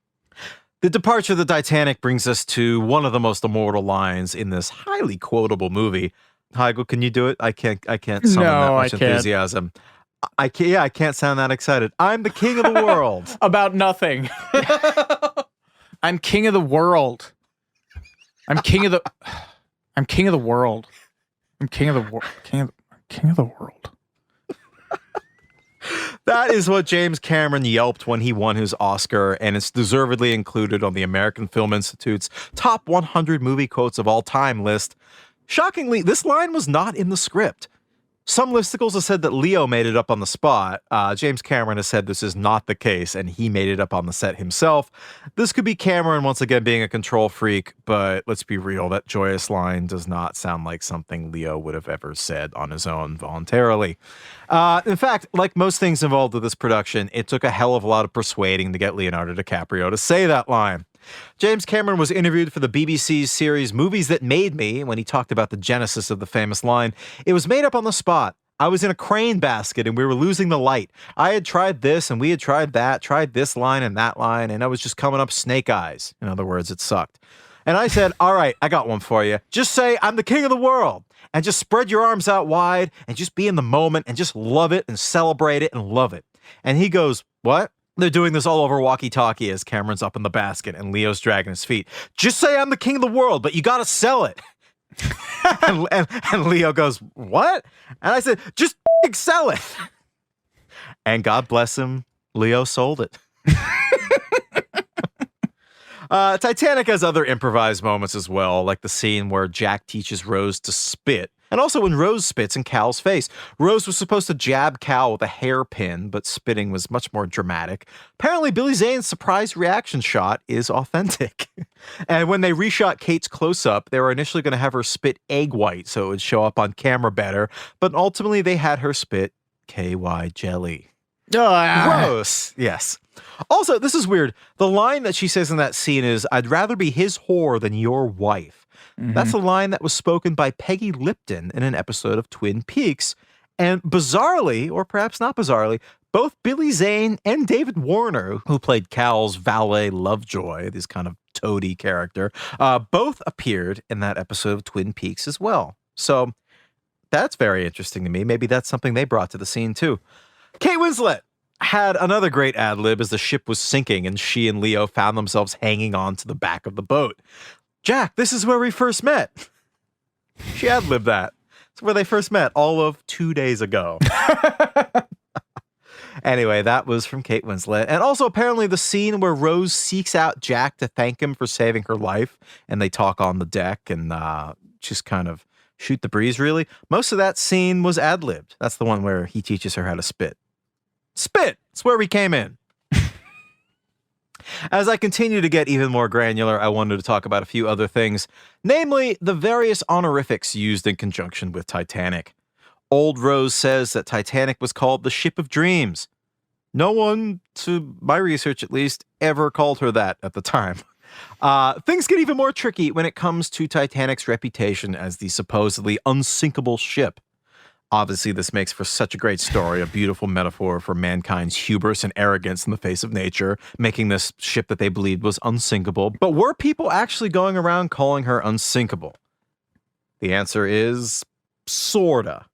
The departure of the Titanic brings us to one of the most immortal lines in this highly quotable movie. Heigl, can you do it? I can't summon that much enthusiasm. I can't sound that excited. I'm the king of the world.
About nothing. I'm king of the world. I'm king of the world. I'm king of the world. King of the world.
That is what James Cameron yelped when he won his Oscar, and it's deservedly included on the American Film Institute's top 100 movie quotes of all time list. Shockingly, this line was not in the script. Some listicles have said that Leo made it up on the spot. James Cameron has said this is not the case, and he made it up on the set himself. This could be Cameron once again being a control freak, but let's be real, that joyous line does not sound like something Leo would have ever said on his own voluntarily. In fact, like most things involved with this production, it took a hell of a lot of persuading to get Leonardo DiCaprio to say that line. James Cameron was interviewed for the BBC's series Movies That Made Me when he talked about the genesis of the famous line. It was made up on the spot. I was in a crane basket and we were losing the light. I had tried this and we had tried that, tried this line and that line, and I was just coming up snake eyes. In other words, it sucked. And I said, all right, I got one for you. Just say, I'm the king of the world. And just spread your arms out wide and just be in the moment and just love it and celebrate it and love it. And he goes, what? They're doing this all over walkie-talkie as Cameron's up in the basket and Leo's dragging his feet. Just say I'm the king of the world, but you got to sell it. and Leo goes, what? And I said, just sell it. And God bless him, Leo sold it. Titanic has other improvised moments as well, like the scene where Jack teaches Rose to spit. And also when Rose spits in Cal's face. Rose was supposed to jab Cal with a hairpin, but spitting was much more dramatic. Apparently, Billy Zane's surprise reaction shot is authentic. And when they reshot Kate's close-up, they were initially going to have her spit egg white so it would show up on camera better, but ultimately they had her spit KY jelly. Gross. Yes. Also, this is weird. The line that she says in that scene is, I'd rather be his whore than your wife. Mm-hmm. That's a line that was spoken by Peggy Lipton in an episode of Twin Peaks. And bizarrely, or perhaps not bizarrely, both Billy Zane and David Warner, who played Cal's valet Lovejoy, this kind of toady character, both appeared in that episode of Twin Peaks as well. So that's very interesting to me. Maybe that's something they brought to the scene too. Kate Winslet had another great ad-lib as the ship was sinking and she and Leo found themselves hanging on to the back of the boat. Jack, this is where we first met. She ad-libbed that. It's where they first met all of 2 days ago. Anyway, that was from Kate Winslet. And also apparently the scene where Rose seeks out Jack to thank him for saving her life and they talk on the deck and just kind of shoot the breeze, really. Most of that scene was ad-libbed. That's the one where he teaches her how to spit. Spit! It's where we came in. As I continue to get even more granular, I wanted to talk about a few other things, namely the various honorifics used in conjunction with Titanic. Old Rose says that Titanic was called the Ship of Dreams. No one, to my research at least, ever called her that at the time. Things get even more tricky when it comes to Titanic's reputation as the supposedly unsinkable ship. Obviously, this makes for such a great story, a beautiful metaphor for mankind's hubris and arrogance in the face of nature, making this ship that they believed was unsinkable. But were people actually going around calling her unsinkable? The answer is sorta.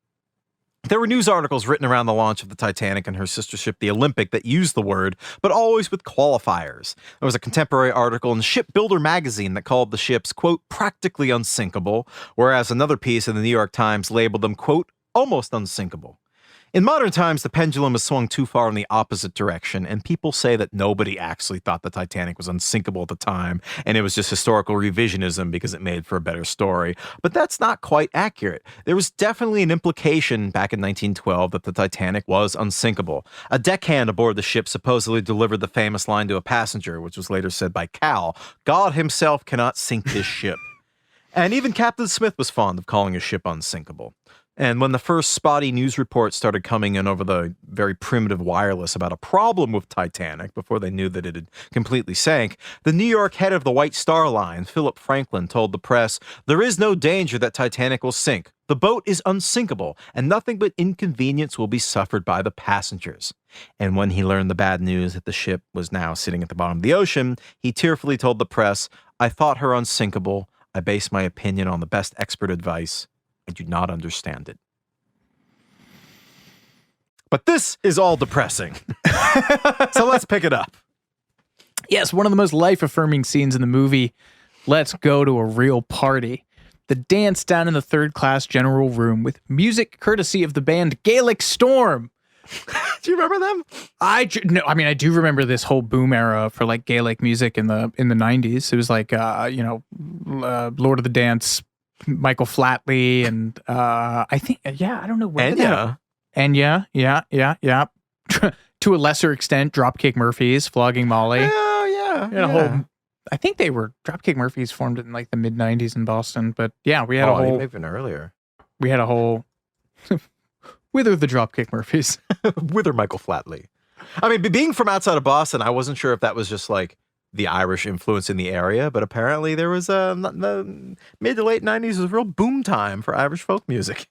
There were news articles written around the launch of the Titanic and her sister ship, the Olympic, that used the word, but always with qualifiers. There was a contemporary article in Shipbuilder magazine that called the ships, quote, practically unsinkable, whereas another piece in the New York Times labeled them, quote, almost unsinkable. In modern times, the pendulum has swung too far in the opposite direction, and people say that nobody actually thought the Titanic was unsinkable at the time, and it was just historical revisionism because it made for a better story. But that's not quite accurate. There was definitely an implication back in 1912 that the Titanic was unsinkable. A deckhand aboard the ship supposedly delivered the famous line to a passenger, which was later said by Cal, "God himself cannot sink this ship." And even Captain Smith was fond of calling his ship unsinkable. And when the first spotty news reports started coming in over the very primitive wireless about a problem with Titanic before they knew that it had completely sank, the New York head of the White Star Line, Philip Franklin, told the press, "There is no danger that Titanic will sink. The boat is unsinkable, and nothing but inconvenience will be suffered by the passengers." And when he learned the bad news that the ship was now sitting at the bottom of the ocean, he tearfully told the press, "I thought her unsinkable. I base my opinion on the best expert advice. I do not understand it." But this is all depressing. So let's pick it up.
Yes, one of the most life-affirming scenes in the movie. Let's go to a real party. The dance down in the third-class general room with music courtesy of the band Gaelic Storm.
Do you remember them?
I do remember this whole boom era for like Gaelic music in the 90s. It was like Lord of the Dance, Michael Flatley, and I think I don't know where Enya, yeah. To a lesser extent, Dropkick Murphys, Flogging Molly.
Oh yeah.
I think they were Dropkick Murphys formed in like the mid 90s in Boston, but yeah, we had a whole
even earlier.
We had a whole Wither the Dropkick Murphys.
Wither Michael Flatley. I mean, being from outside of Boston, I wasn't sure if that was just like the Irish influence in the area, but apparently there was the mid to late 90s was a real boom time for Irish folk music.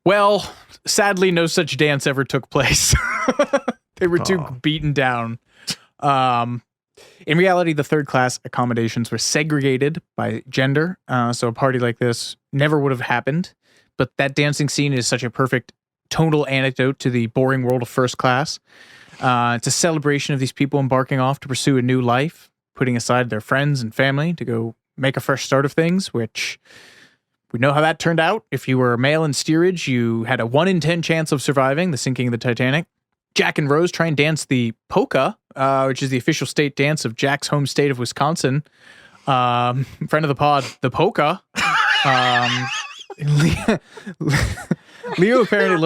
Well, sadly, no such dance ever took place. They were too beaten down. In reality, the third class accommodations were segregated by gender, so a party like this never would have happened. But that dancing scene is such a perfect tonal anecdote to the boring world of first class. It's a celebration of these people embarking off to pursue a new life, putting aside their friends and family to go make a fresh start of things, which we know how that turned out. If you were a male in steerage, you had a 1 in 10 chance of surviving the sinking of the Titanic. Jack and Rose try and dance the polka, which is the official state dance of Jack's home state of Wisconsin. Friend of the pod, the polka. Leo apparently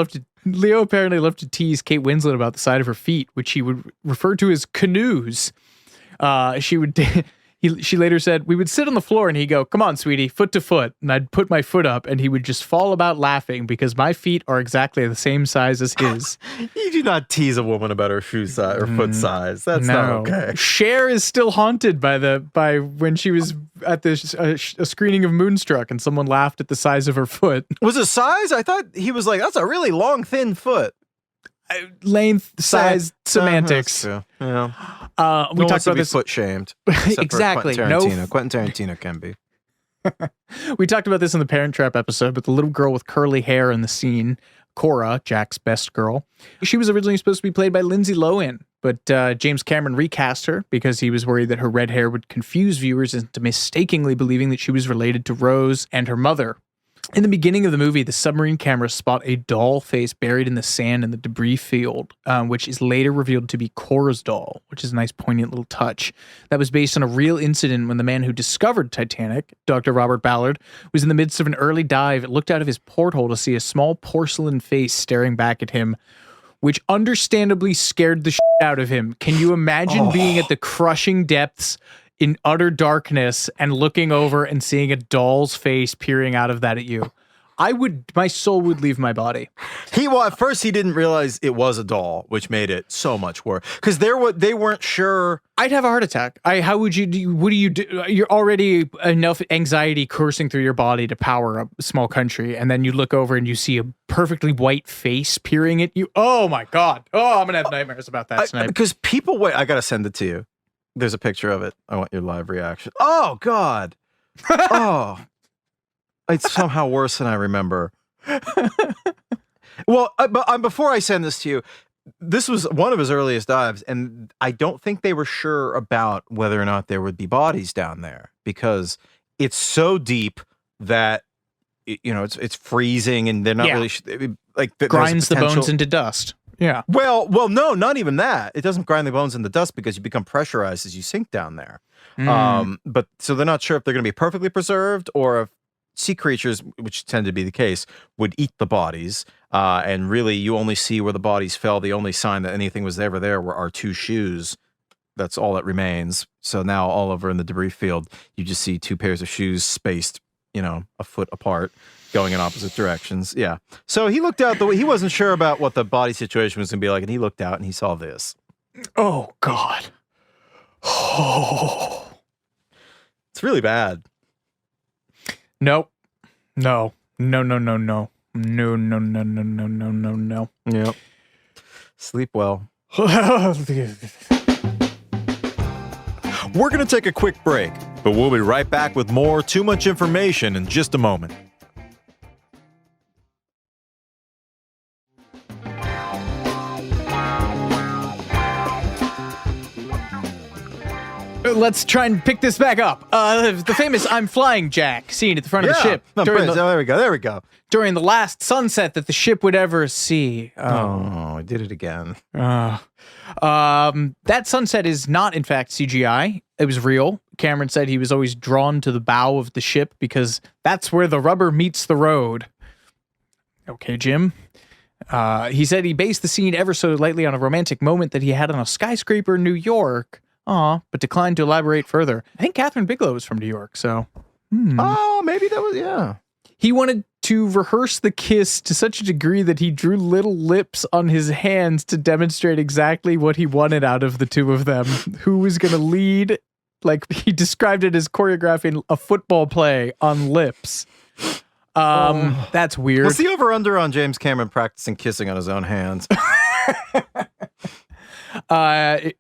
loved to tease Kate Winslet about the side of her feet, which he would refer to as canoes. She later said, "We would sit on the floor and he'd go, 'Come on, sweetie, foot to foot.' And I'd put my foot up and he would just fall about laughing because my feet are exactly the same size as his."
You do not tease a woman about her shoe size or foot size. That's not okay.
Cher is still haunted by when she was at this a screening of Moonstruck and someone laughed at the size of her foot.
Was it size? I thought he was like, "That's a really long, thin foot."
Length, size, semantics.
Yeah.
We talked about this.
Foot shamed.
Exactly.
Quentin Tarantino can be.
We talked about this in the Parent Trap episode, but the little girl with curly hair in the scene, Cora, Jack's best girl, she was originally supposed to be played by Lindsay Lohan, but James Cameron recast her because he was worried that her red hair would confuse viewers into mistakenly believing that she was related to Rose and her mother. In the beginning of the movie, the submarine cameras spot a doll face buried in the sand in the debris field, which is later revealed to be Cora's doll, which is a nice poignant little touch. That was based on a real incident when the man who discovered Titanic, Dr. Robert Ballard, was in the midst of an early dive and looked out of his porthole to see a small porcelain face staring back at him, which understandably scared the shit out of him. Can you imagine being at the crushing depths in utter darkness and looking over and seeing a doll's face peering out of that at you? My soul would leave my body.
At first he didn't realize it was a doll, which made it so much worse. Because they weren't sure.
I'd have a heart attack. How would you do? What do you do? You're already enough anxiety coursing through your body to power a small country, and then you look over and you see a perfectly white face peering at you. Oh my God. Oh, I'm gonna have nightmares about that tonight.
Because I gotta send it to you. There's a picture of it. I want your live reaction. Oh, God. Oh. It's somehow worse than I remember. Well, but before I send this to you, this was one of his earliest dives, and I don't think they were sure about whether or not there would be bodies down there because it's so deep that it's freezing, and they're not really like
grinds the bones into dust. Yeah.
Well, no, not even that. It doesn't grind the bones into dust because you become pressurized as you sink down there. But so they're not sure if they're going to be perfectly preserved or if sea creatures, which tend to be the case, would eat the bodies. And really, you only see where the bodies fell. The only sign that anything was ever there were our 2 shoes. That's all that remains. So now all over in the debris field, you just see 2 pairs of shoes spaced, a foot apart, going in opposite directions. Yeah. So he looked out he wasn't sure about what the body situation was going to be like, and he looked out and he saw this.
Oh, God. Oh.
It's really bad.
Nope. No. No.
Yep. Sleep well. We're going to take a quick break, but we'll be right back with more Too Much Information in just a moment.
Let's try and pick this back up. The famous "I'm flying Jack" scene at the front of the ship.
No, there we go.
During the last sunset that the ship would ever see.
I did it again.
That sunset is not, in fact, CGI. It was real. Cameron said he was always drawn to the bow of the ship because that's where the rubber meets the road. Okay, Jim. He said he based the scene ever so lightly on a romantic moment that he had on a skyscraper in New York. But declined to elaborate further. I think Catherine Bigelow was from New York, so...
Oh, maybe that was, yeah.
He wanted to rehearse the kiss to such a degree that he drew little lips on his hands to demonstrate exactly what he wanted out of the two of them. Who was going to lead? Like, he described it as choreographing a football play on lips. That's weird.
What's the over-under on James Cameron practicing kissing on his own hands?
Yeah.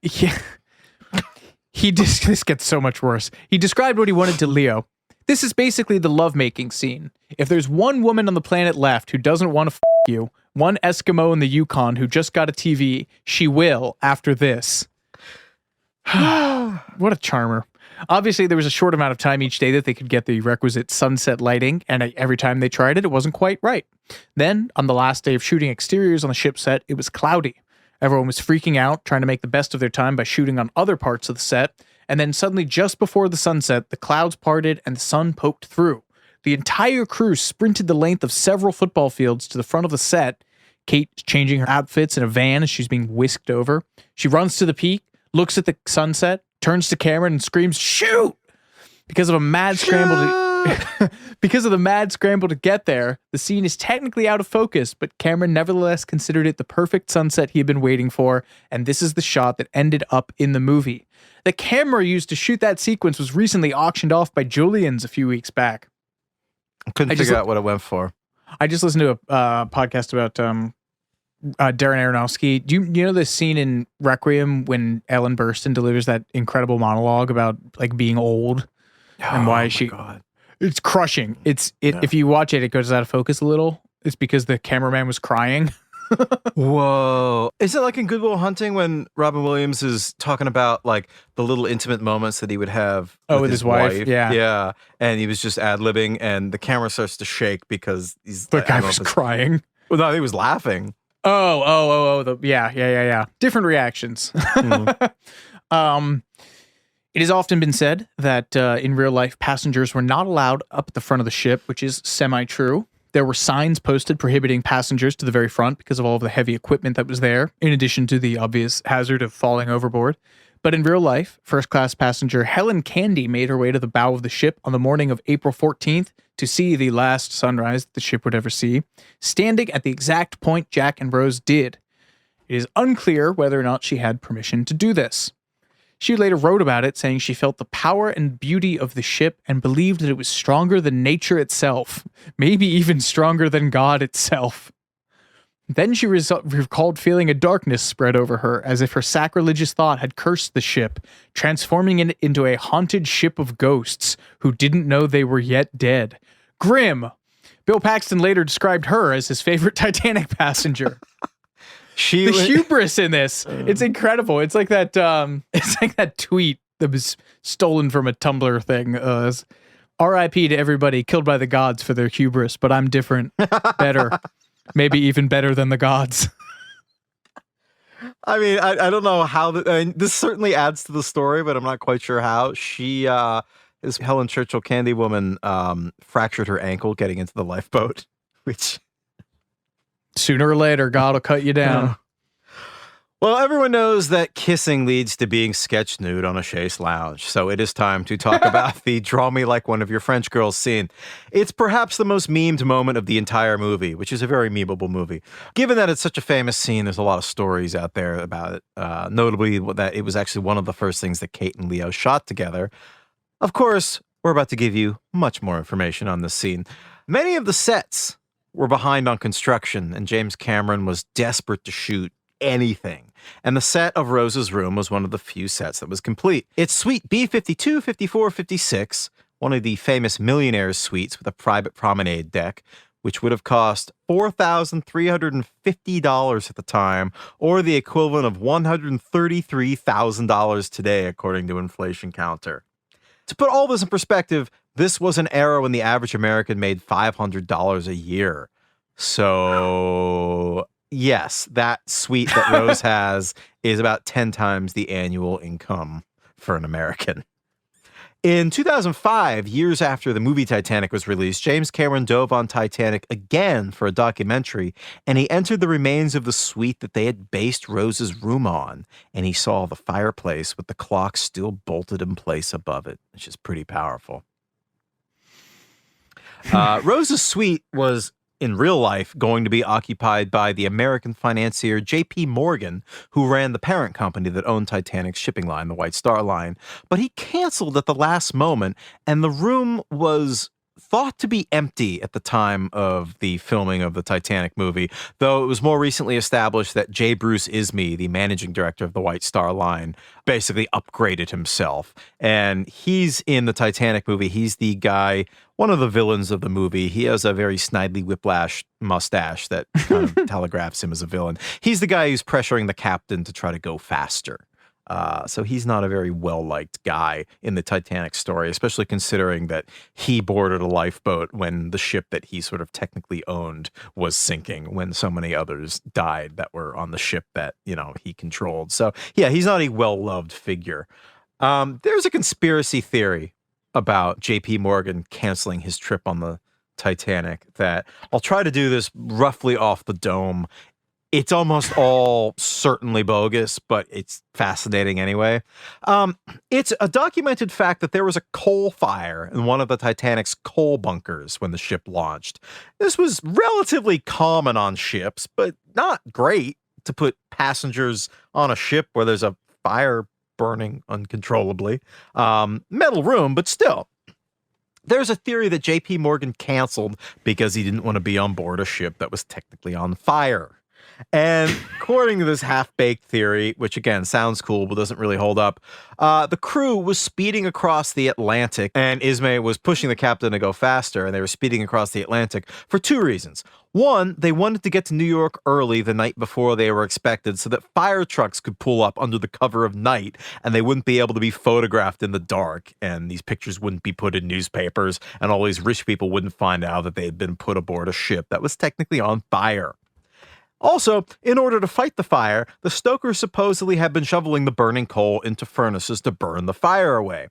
This gets so much worse. He described what he wanted to Leo. This is basically the lovemaking scene. If there's one woman on the planet left who doesn't want to f*** you, one Eskimo in the Yukon who just got a TV, she will after this. What a charmer. Obviously, there was a short amount of time each day that they could get the requisite sunset lighting, and every time they tried it, it wasn't quite right. Then, on the last day of shooting exteriors on the ship set, it was cloudy. Everyone was freaking out, trying to make the best of their time by shooting on other parts of the set, and then suddenly, just before the sunset, the clouds parted and the sun poked through. The entire crew sprinted the length of several football fields to the front of the set. Kate changing her outfits in a van as she's being whisked over. She runs to the peak, looks at the sunset, turns to Cameron and screams, "Shoot!" Because of a mad scramble because of the mad scramble to get there, the scene is technically out of focus, but Cameron nevertheless considered it the perfect sunset he had been waiting for, and this is the shot that ended up in the movie. The camera used to shoot that sequence was recently auctioned off by Julian's a few weeks back.
I couldn't figure out what it went for.
I just listened to a podcast about Darren Aronofsky. Do you know the scene in Requiem when Ellen Burstyn delivers that incredible monologue about like being old and why she... God. It's crushing. If you watch it, it goes out of focus a little. It's because the cameraman was crying.
Whoa. Is it like in Good Will Hunting when Robin Williams is talking about like the little intimate moments that he would have
with his wife? Yeah.
Yeah. And he was just ad-libbing and the camera starts to shake because
the guy was crying.
Well, no, he was laughing.
Yeah. Different reactions. It has often been said that in real life, passengers were not allowed up at the front of the ship, which is semi-true. There were signs posted prohibiting passengers to the very front because of all of the heavy equipment that was there, in addition to the obvious hazard of falling overboard. But in real life, first-class passenger Helen Candy made her way to the bow of the ship on the morning of April 14th to see the last sunrise the ship would ever see, standing at the exact point Jack and Rose did. It is unclear whether or not she had permission to do this. She later wrote about it, saying she felt the power and beauty of the ship and believed that it was stronger than nature itself, maybe even stronger than God itself. Then she recalled feeling a darkness spread over her, as if her sacrilegious thought had cursed the ship, transforming it into a haunted ship of ghosts who didn't know they were yet dead. Grim! Bill Paxton later described her as his favorite Titanic passenger. The hubris in this, it's incredible. It's like that tweet that was stolen from a Tumblr thing.
R.I.P. to everybody killed by the gods for their hubris, but I'm different, better, maybe even better than the gods.
I mean, I don't know how this certainly adds to the story, but I'm not quite sure how. She, is Helen Churchill Candywoman, fractured her ankle getting into the lifeboat, which
Sooner or later, God will cut you down.
Well, everyone knows that kissing leads to being sketch nude on a chaise lounge, so it is time to talk about the draw me like one of your French girls scene. It's perhaps the most memed moment of the entire movie, which is a very memeable movie. Given that it's such a famous scene, there's a lot of stories out there about it, notably that it was actually one of the first things that Kate and Leo shot together. Of course, we're about to give you much more information on this scene. Many of the sets were behind on construction, and James Cameron was desperate to shoot anything. And the set of Rose's room was one of the few sets that was complete. It's suite B52, 54, 56, one of the famous millionaire's suites with a private promenade deck, which would have cost $4,350 at the time, or the equivalent of $133,000 today, according to Inflation Counter. To put all this in perspective, this was an era when the average American made $500 a year. So yes, that suite that Rose has is about 10 times the annual income for an American. In 2005, years after the movie Titanic was released, James Cameron dove on Titanic again for a documentary, and he entered the remains of the suite that they had based Rose's room on, and he saw the fireplace with the clock still bolted in place above it, which is pretty powerful. Rose's suite was, in real life, going to be occupied by the American financier J.P. Morgan, who ran the parent company that owned Titanic's shipping line, the White Star Line. But he canceled at the last moment, and the room was thought to be empty at the time of the filming of the Titanic movie, though it was more recently established that J. Bruce Ismay, the managing director of the White Star Line, basically upgraded himself. And he's in the Titanic movie. He's the guy, one of the villains of the movie. He has a very Snidely Whiplash mustache that kind of telegraphs him as a villain. He's the guy who's pressuring the captain to try to go faster. So he's not a very well-liked guy in the Titanic story, especially considering that he boarded a lifeboat when the ship that he sort of technically owned was sinking, when so many others died that were on the ship that, you know, he controlled. So yeah, he's not a well-loved figure. There's a conspiracy theory about J.P. Morgan canceling his trip on the Titanic that I'll try to do this roughly off the dome. It's almost all certainly bogus, but it's fascinating anyway. It's a documented fact that there was a coal fire in one of the Titanic's coal bunkers when the ship launched. This was relatively common on ships, but not great to put passengers on a ship where there's a fire burning uncontrollably. Metal room, but still. There's a theory that J.P. Morgan canceled because he didn't want to be on board a ship that was technically on fire. And according to this half-baked theory, which again sounds cool but doesn't really hold up, the crew was speeding across the Atlantic, and Ismay was pushing the captain to go faster, and they were speeding across the Atlantic for two reasons. One, they wanted to get to New York early the night before they were expected so that fire trucks could pull up under the cover of night, and they wouldn't be able to be photographed in the dark, and these pictures wouldn't be put in newspapers, and all these rich people wouldn't find out that they had been put aboard a ship that was technically on fire. Also, in order to fight the fire, the stokers supposedly had been shoveling the burning coal into furnaces to burn the fire away.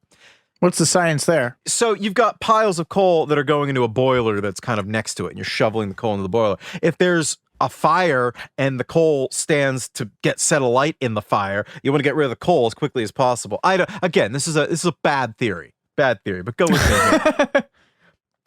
What's the science there?
So you've got piles of coal that are going into a boiler that's kind of next to it, and you're shoveling the coal into the boiler. If there's a fire and the coal stands to get set alight in the fire, you want to get rid of the coal as quickly as possible. Again, this is a bad theory, but go with me here.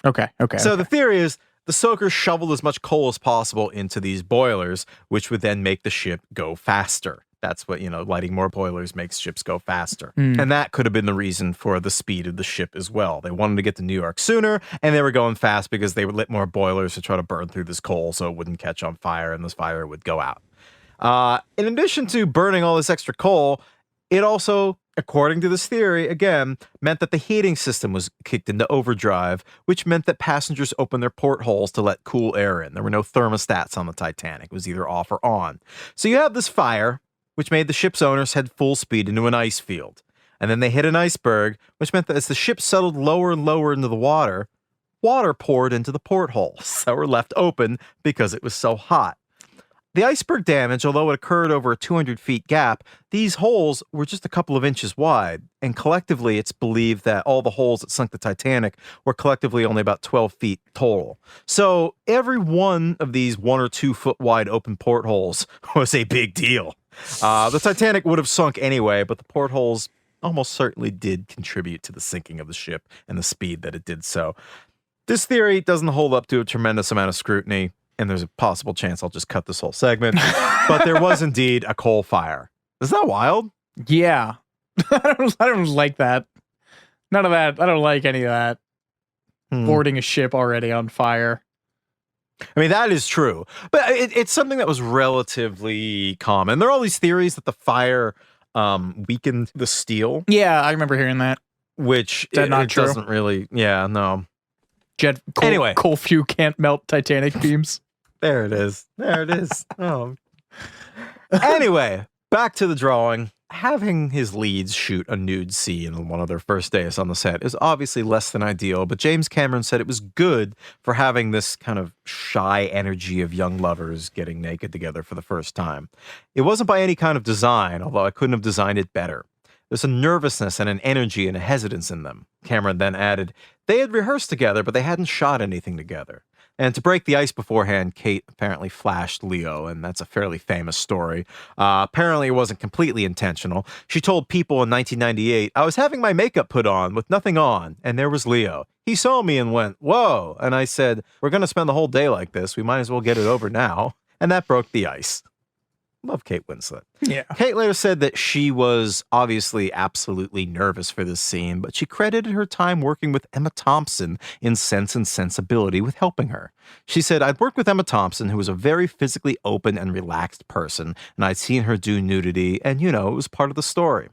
Okay.
So the theory is, the soakers shoveled as much coal as possible into these boilers, which would then make the ship go faster. That's what, lighting more boilers makes ships go faster. And that could have been the reason for the speed of the ship as well. They wanted to get to New York sooner, and they were going fast because they would lit more boilers to try to burn through this coal so it wouldn't catch on fire and this fire would go out. In addition to burning all this extra coal, it also, according to this theory, again, meant that the heating system was kicked into overdrive, which meant that passengers opened their portholes to let cool air in. There were no thermostats on the Titanic. It was either off or on. So you have this fire, which made the ship's owners head full speed into an ice field. And then they hit an iceberg, which meant that as the ship settled lower and lower into the water poured into the portholes that were left open because it was so hot. The iceberg damage, although it occurred over a 200 feet gap, these holes were just a couple of inches wide, and collectively it's believed that all the holes that sunk the Titanic were collectively only about 12 feet total. So every one of these 1 or 2 foot wide open portholes was a big deal. The Titanic would have sunk anyway, but the portholes almost certainly did contribute to the sinking of the ship and the speed that it did so. This theory doesn't hold up to a tremendous amount of scrutiny, and there's a possible chance I'll just cut this whole segment, but there was indeed a coal fire. Isn't that wild?
Yeah. I don't like that. None of that. I don't like any of that. Boarding a ship already on fire.
I mean, that is true, but it's something that was relatively common. There are all these theories that the fire weakened the steel.
Yeah, I remember hearing that.
Which
Is that not
it
true?
doesn't really, no.
Anyway. Coal fuel can't melt Titanic beams.
There it is. Oh. Anyway, back to the drawing. Having his leads shoot a nude scene on one of their first days on the set is obviously less than ideal, but James Cameron said it was good for having this kind of shy energy of young lovers getting naked together for the first time. It wasn't by any kind of design, although I couldn't have designed it better. There's a nervousness and an energy and a hesitance in them. Cameron then added, they had rehearsed together, but they hadn't shot anything together. And to break the ice beforehand, Kate apparently flashed Leo, and that's a fairly famous story. Apparently it wasn't completely intentional. She told People in 1998, I was having my makeup put on with nothing on, and there was Leo. He saw me and went, whoa. And I said, we're going to spend the whole day like this. We might as well get it over now. And that broke the ice. Love Kate Winslet.
Yeah.
Kate later said that she was obviously absolutely nervous for this scene, but she credited her time working with Emma Thompson in Sense and Sensibility with helping her. She said, I'd worked with Emma Thompson, who was a very physically open and relaxed person, and I'd seen her do nudity, and, it was part of the story.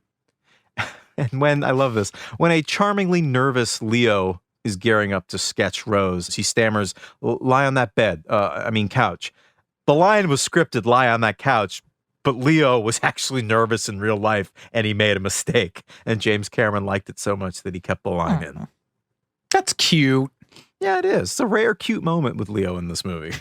And I love this, when a charmingly nervous Leo is gearing up to sketch Rose, he stammers, lie on that couch. The line was scripted, lie on that couch, but Leo was actually nervous in real life, and he made a mistake. And James Cameron liked it so much that he kept the line in.
That's cute.
Yeah, it is. It's a rare, cute moment with Leo in this movie.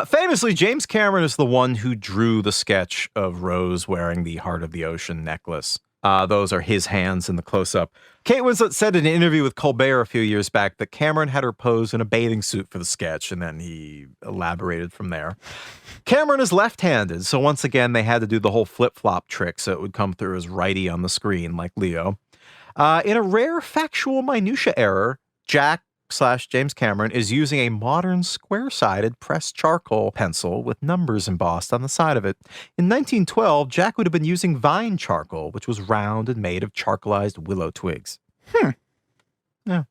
Famously, James Cameron is the one who drew the sketch of Rose wearing the Heart of the Ocean necklace. Those are his hands in the close-up. Kate Winslet said in an interview with Colbert a few years back that Cameron had her pose in a bathing suit for the sketch, and then he elaborated from there. Cameron is left-handed, so once again, they had to do the whole flip-flop trick so it would come through as righty on the screen, like Leo. In a rare factual minutia error, James Cameron is using a modern square-sided pressed charcoal pencil with numbers embossed on the side of it. In 1912, Jack would have been using vine charcoal, which was round and made of charcoalized willow twigs. Yeah.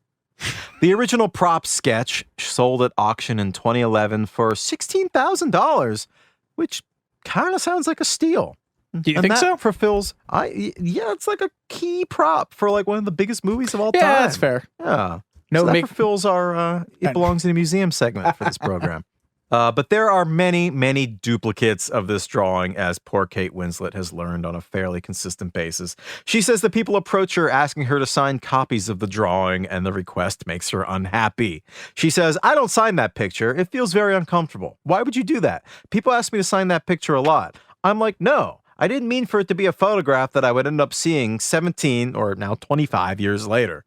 The original prop sketch sold at auction in 2011 for $16,000, which kind of sounds like a steal.
Do you think so?
Fulfills, it's like a key prop for like one of the biggest movies of all time.
Yeah, that's fair.
Yeah.
No,
so that fulfills our It Belongs in a Museum segment for this program. But there are many, many duplicates of this drawing, as poor Kate Winslet has learned on a fairly consistent basis. She says that people approach her asking her to sign copies of the drawing, and the request makes her unhappy. She says, I don't sign that picture. It feels very uncomfortable. Why would you do that? People ask me to sign that picture a lot. I'm like, no. I didn't mean for it to be a photograph that I would end up seeing 17 or now 25 years later.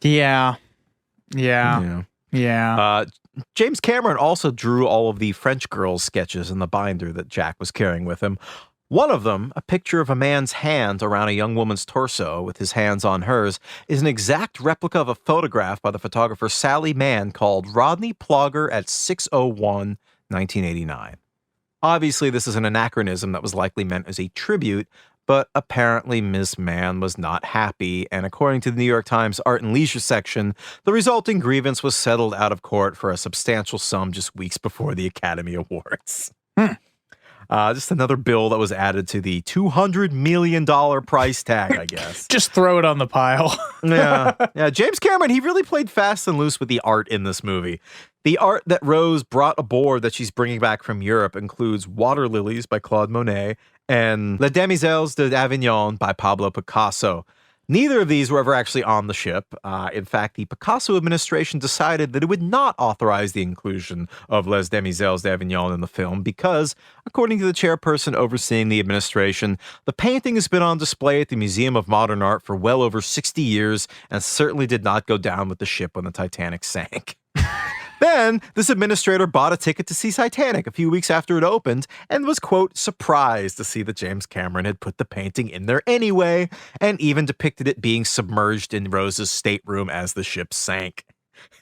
Yeah.
James Cameron also drew all of the French girls sketches in the binder that Jack was carrying with him. One of them, a picture of a man's hand around a young woman's torso with his hands on hers, is an exact replica of a photograph by the photographer Sally Mann called Rodney Plogger at 601, 1989. Obviously, this is an anachronism that was likely meant as a tribute, but apparently Miss Mann was not happy, and according to the New York Times Art and Leisure section, the resulting grievance was settled out of court for a substantial sum just weeks before the Academy Awards. Just another bill that was added to the $200 million price tag, I guess.
Just throw it on the pile.
Yeah. James Cameron, he really played fast and loose with the art in this movie. The art that Rose brought aboard that she's bringing back from Europe includes Water Lilies by Claude Monet and Les Demoiselles d'Avignon by Pablo Picasso. Neither of these were ever actually on the ship. In fact, the Picasso administration decided that it would not authorize the inclusion of Les Demoiselles d'Avignon in the film because, according to the chairperson overseeing the administration, the painting has been on display at the Museum of Modern Art for well over 60 years and certainly did not go down with the ship when the Titanic sank. Then, this administrator bought a ticket to see Titanic a few weeks after it opened and was, quote, surprised to see that James Cameron had put the painting in there anyway, and even depicted it being submerged in Rose's stateroom as the ship sank.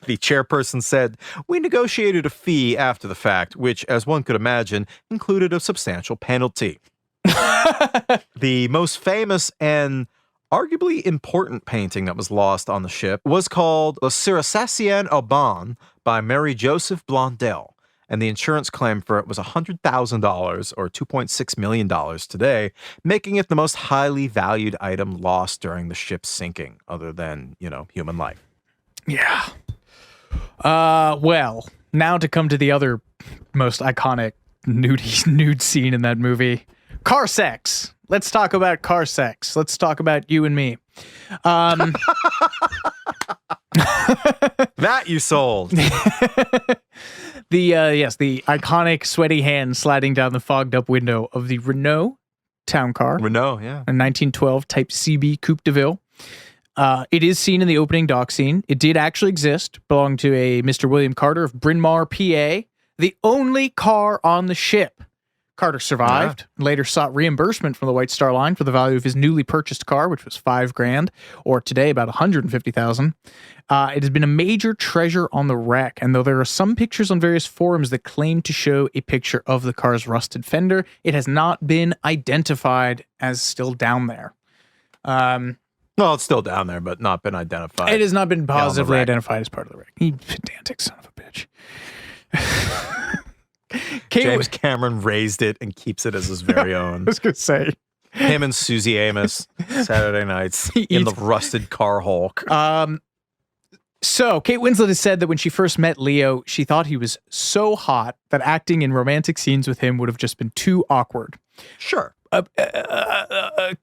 The chairperson said, "We negotiated a fee after the fact, which, as one could imagine, included a substantial penalty." The most famous and arguably important painting that was lost on the ship was called Le Circassien Auban by Mary Joseph Blondel, and the insurance claim for it was $100,000 or $2.6 million today, making it the most highly valued item lost during the ship's sinking, other than, human life.
Yeah. Well, now to come to the other most iconic nude scene in that movie. Car sex. Let's talk about car sex. Let's talk about you and me.
That you sold.
The iconic sweaty hand sliding down the fogged up window of the Renault town car.
Renault, yeah.
A 1912 Type CB Coupe de Ville. It is seen in the opening dock scene. It did actually exist, belonged to a Mr. William Carter of Bryn Mawr, PA, the only car on the ship. Carter survived, later sought reimbursement from the White Star Line for the value of his newly purchased car, which was $5,000, or today about $150,000. It has been a major treasure on the wreck, and though there are some pictures on various forums that claim to show a picture of the car's rusted fender, it has not been identified as still down there.
Well, it's still down there, but not been identified.
It has not been positively identified as part of the wreck. You pedantic son of a bitch.
James Cameron raised it and keeps it as his very own.
I was going to say.
Him and Susie Amos, Saturday nights, in the rusted car Hulk.
So, Kate Winslet has said that when she first met Leo, she thought he was so hot that acting in romantic scenes with him would have just been too awkward.
Sure.
A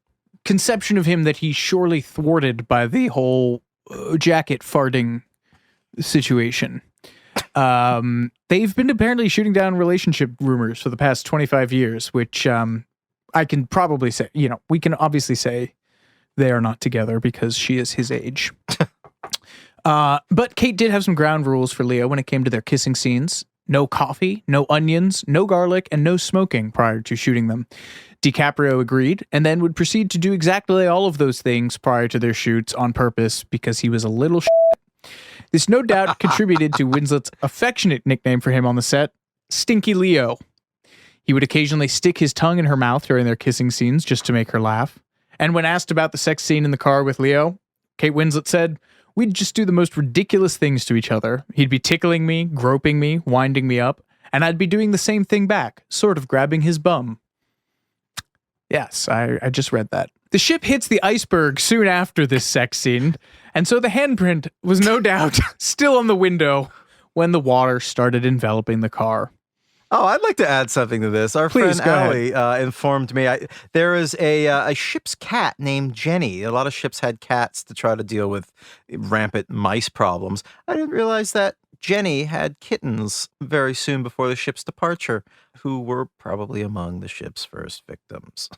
conception of him that he's surely thwarted by the whole jacket farting situation. They've been apparently shooting down relationship rumors for the past 25 years, which I can probably say, we can obviously say they are not together because she is his age. But Kate did have some ground rules for Leo when it came to their kissing scenes. No coffee, no onions, no garlic, and no smoking prior to shooting them. DiCaprio agreed, and then would proceed to do exactly all of those things prior to their shoots on purpose because he was a little This no doubt contributed to Winslet's affectionate nickname for him on the set, Stinky Leo. He would occasionally stick his tongue in her mouth during their kissing scenes just to make her laugh. And when asked about the sex scene in the car with Leo, Kate Winslet said, "We'd just do the most ridiculous things to each other. He'd be tickling me, groping me, winding me up, and I'd be doing the same thing back, sort of grabbing his bum." Yes, I just read that. The ship hits the iceberg soon after this sex scene, and so the handprint was no doubt still on the window when the water started enveloping the car.
Oh, I'd like to add something to this. Our
Please,
friend Allie informed me there is a ship's cat named Jenny. A lot of ships had cats to try to deal with rampant mice problems. I didn't realize that Jenny had kittens very soon before the ship's departure, who were probably among the ship's first victims.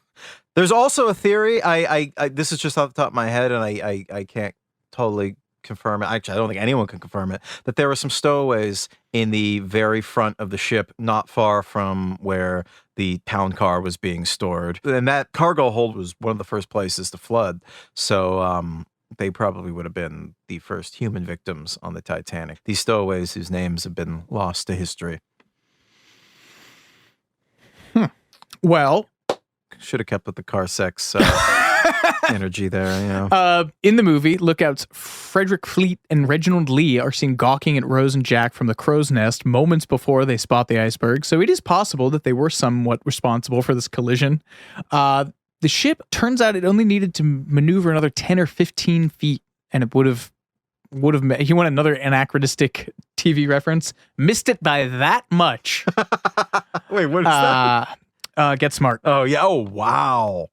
There's also a theory. I this is just off the top of my head, and I can't totally confirm it. Actually, I don't think anyone can confirm it, that there were some stowaways in the very front of the ship, not far from where the town car was being stored. And that cargo hold was one of the first places to flood. So they probably would have been the first human victims on the Titanic. These stowaways whose names have been lost to history.
Well,
should have kept with the car sex energy there,
in the movie, lookouts Frederick Fleet and Reginald Lee are seen gawking at Rose and Jack from the crow's nest moments before they spot the iceberg, so it is possible that they were somewhat responsible for this collision. The ship, turns out it only needed to maneuver another 10 or 15 feet, and it would have you want another anachronistic TV reference? Missed it by that much.
Wait, what is that?
Get Smart.
Oh, yeah. Oh, wow.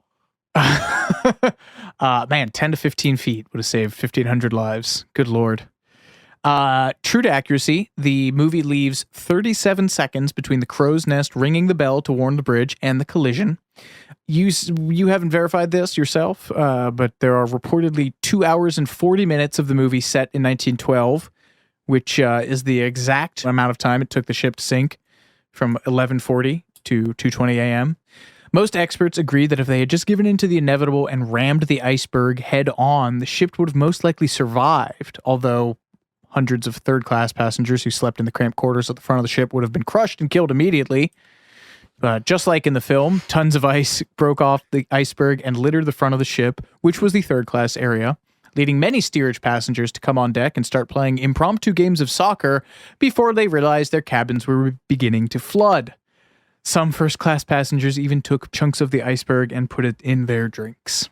Man, 10 to 15 feet would have saved 1,500 lives. Good Lord. True to accuracy, the movie leaves 37 seconds between the crow's nest ringing the bell to warn the bridge and the collision. You haven't verified this yourself, but there are reportedly 2 hours and 40 minutes of the movie set in 1912, which is the exact amount of time it took the ship to sink from 11:40 to 2:20 a.m. Most experts agree that if they had just given in to the inevitable and rammed the iceberg head on, the ship would have most likely survived, although hundreds of third-class passengers who slept in the cramped quarters at the front of the ship would have been crushed and killed immediately. Just like in the film, tons of ice broke off the iceberg and littered the front of the ship, which was the third-class area, leading many steerage passengers to come on deck and start playing impromptu games of soccer before they realized their cabins were beginning to flood. Some first-class passengers even took chunks of the iceberg and put it in their drinks.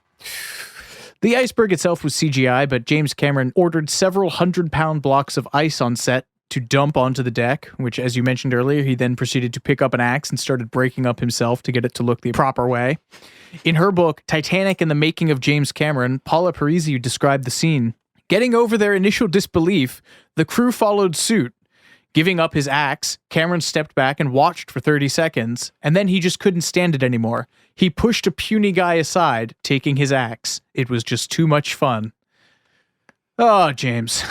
The iceberg itself was CGI, but James Cameron ordered several 100-pound blocks of ice on set to dump onto the deck, which, as you mentioned earlier, he then proceeded to pick up an axe and started breaking up himself to get it to look the proper way. In her book, Titanic and the Making of James Cameron, Paula Parisi described the scene. Getting over their initial disbelief, the crew followed suit. Giving up his axe, Cameron stepped back and watched for 30 seconds, and then he just couldn't stand it anymore. He pushed a puny guy aside, taking his axe. It was just too much fun. Oh, James.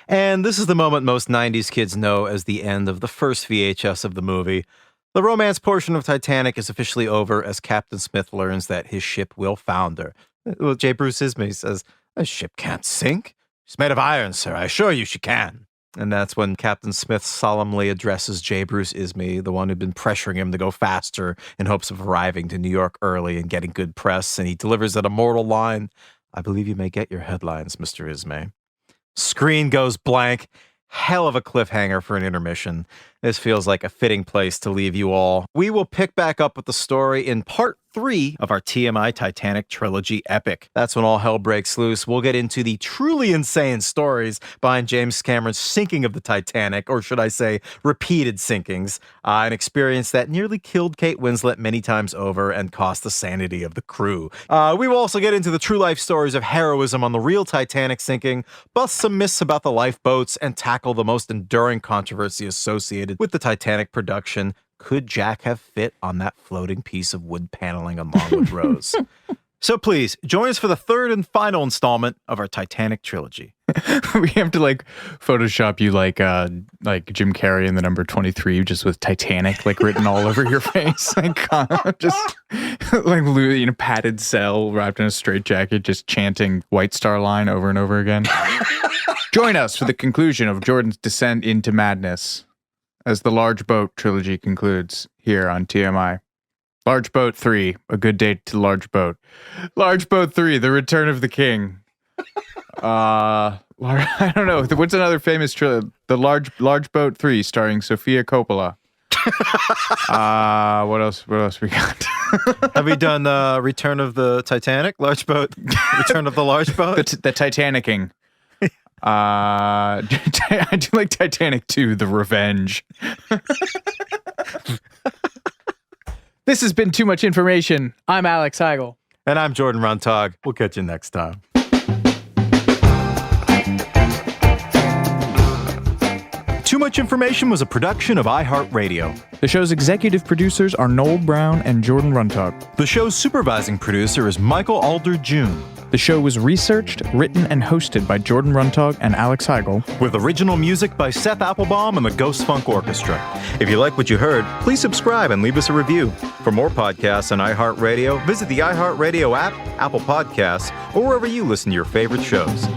And this is the moment most 90s kids know as the end of the first VHS of the movie. The romance portion of Titanic is officially over as Captain Smith learns that his ship will founder. Well, J. Bruce Ismay says, "A ship can't sink. She's made of iron, sir. I assure you she can." And that's when Captain Smith solemnly addresses J. Bruce Ismay, the one who'd been pressuring him to go faster in hopes of arriving to New York early and getting good press. And he delivers that immortal line, "I believe you may get your headlines, Mr. Ismay." Screen goes blank. Hell of a cliffhanger for an intermission. This feels like a fitting place to leave you all. We will pick back up with the story in part 3 of our TMI Titanic trilogy epic. That's when all hell breaks loose. We'll get into the truly insane stories behind James Cameron's sinking of the Titanic, or should I say, repeated sinkings, an experience that nearly killed Kate Winslet many times over and cost the sanity of the crew. We will also get into the true life stories of heroism on the real Titanic sinking, bust some myths about the lifeboats, and tackle the most enduring controversy associated with the Titanic production. Could Jack have fit on that floating piece of wood paneling along with Rose? So please, join us for the third and final installment of our Titanic trilogy.
We have to Photoshop you like Jim Carrey in the number 23, just with Titanic written all over your face, just padded cell wrapped in a straitjacket, just chanting White Star Line over and over again. Join us for the conclusion of Jordan's descent into madness as the Large Boat trilogy concludes here on TMI. Large Boat 3, A Good Day to Large Boat. Large Boat 3, The Return of the King. I don't know. What's another famous trilogy? The Large Boat 3, starring Sofia Coppola. What else we got?
Have we done Return of the Titanic? Large Boat? Return of the Large Boat?
The Titanicing. I do like Titanic 2, The Revenge.
This has been Too Much Information. I'm Alex Heigl.
And I'm Jordan Runtagh. We'll catch you next time. Too Much Information was a production of iHeart Radio.
The show's executive producers are Noel Brown and Jordan Runtagh.
The show's supervising producer is Michael Alder June.
The show was researched, written, and hosted by Jordan Runtagh and Alex Heigl,
with original music by Seth Applebaum and the Ghost Funk Orchestra. If you like what you heard, please subscribe and leave us a review. For more podcasts on iHeartRadio, visit the iHeartRadio app, Apple Podcasts, or wherever you listen to your favorite shows.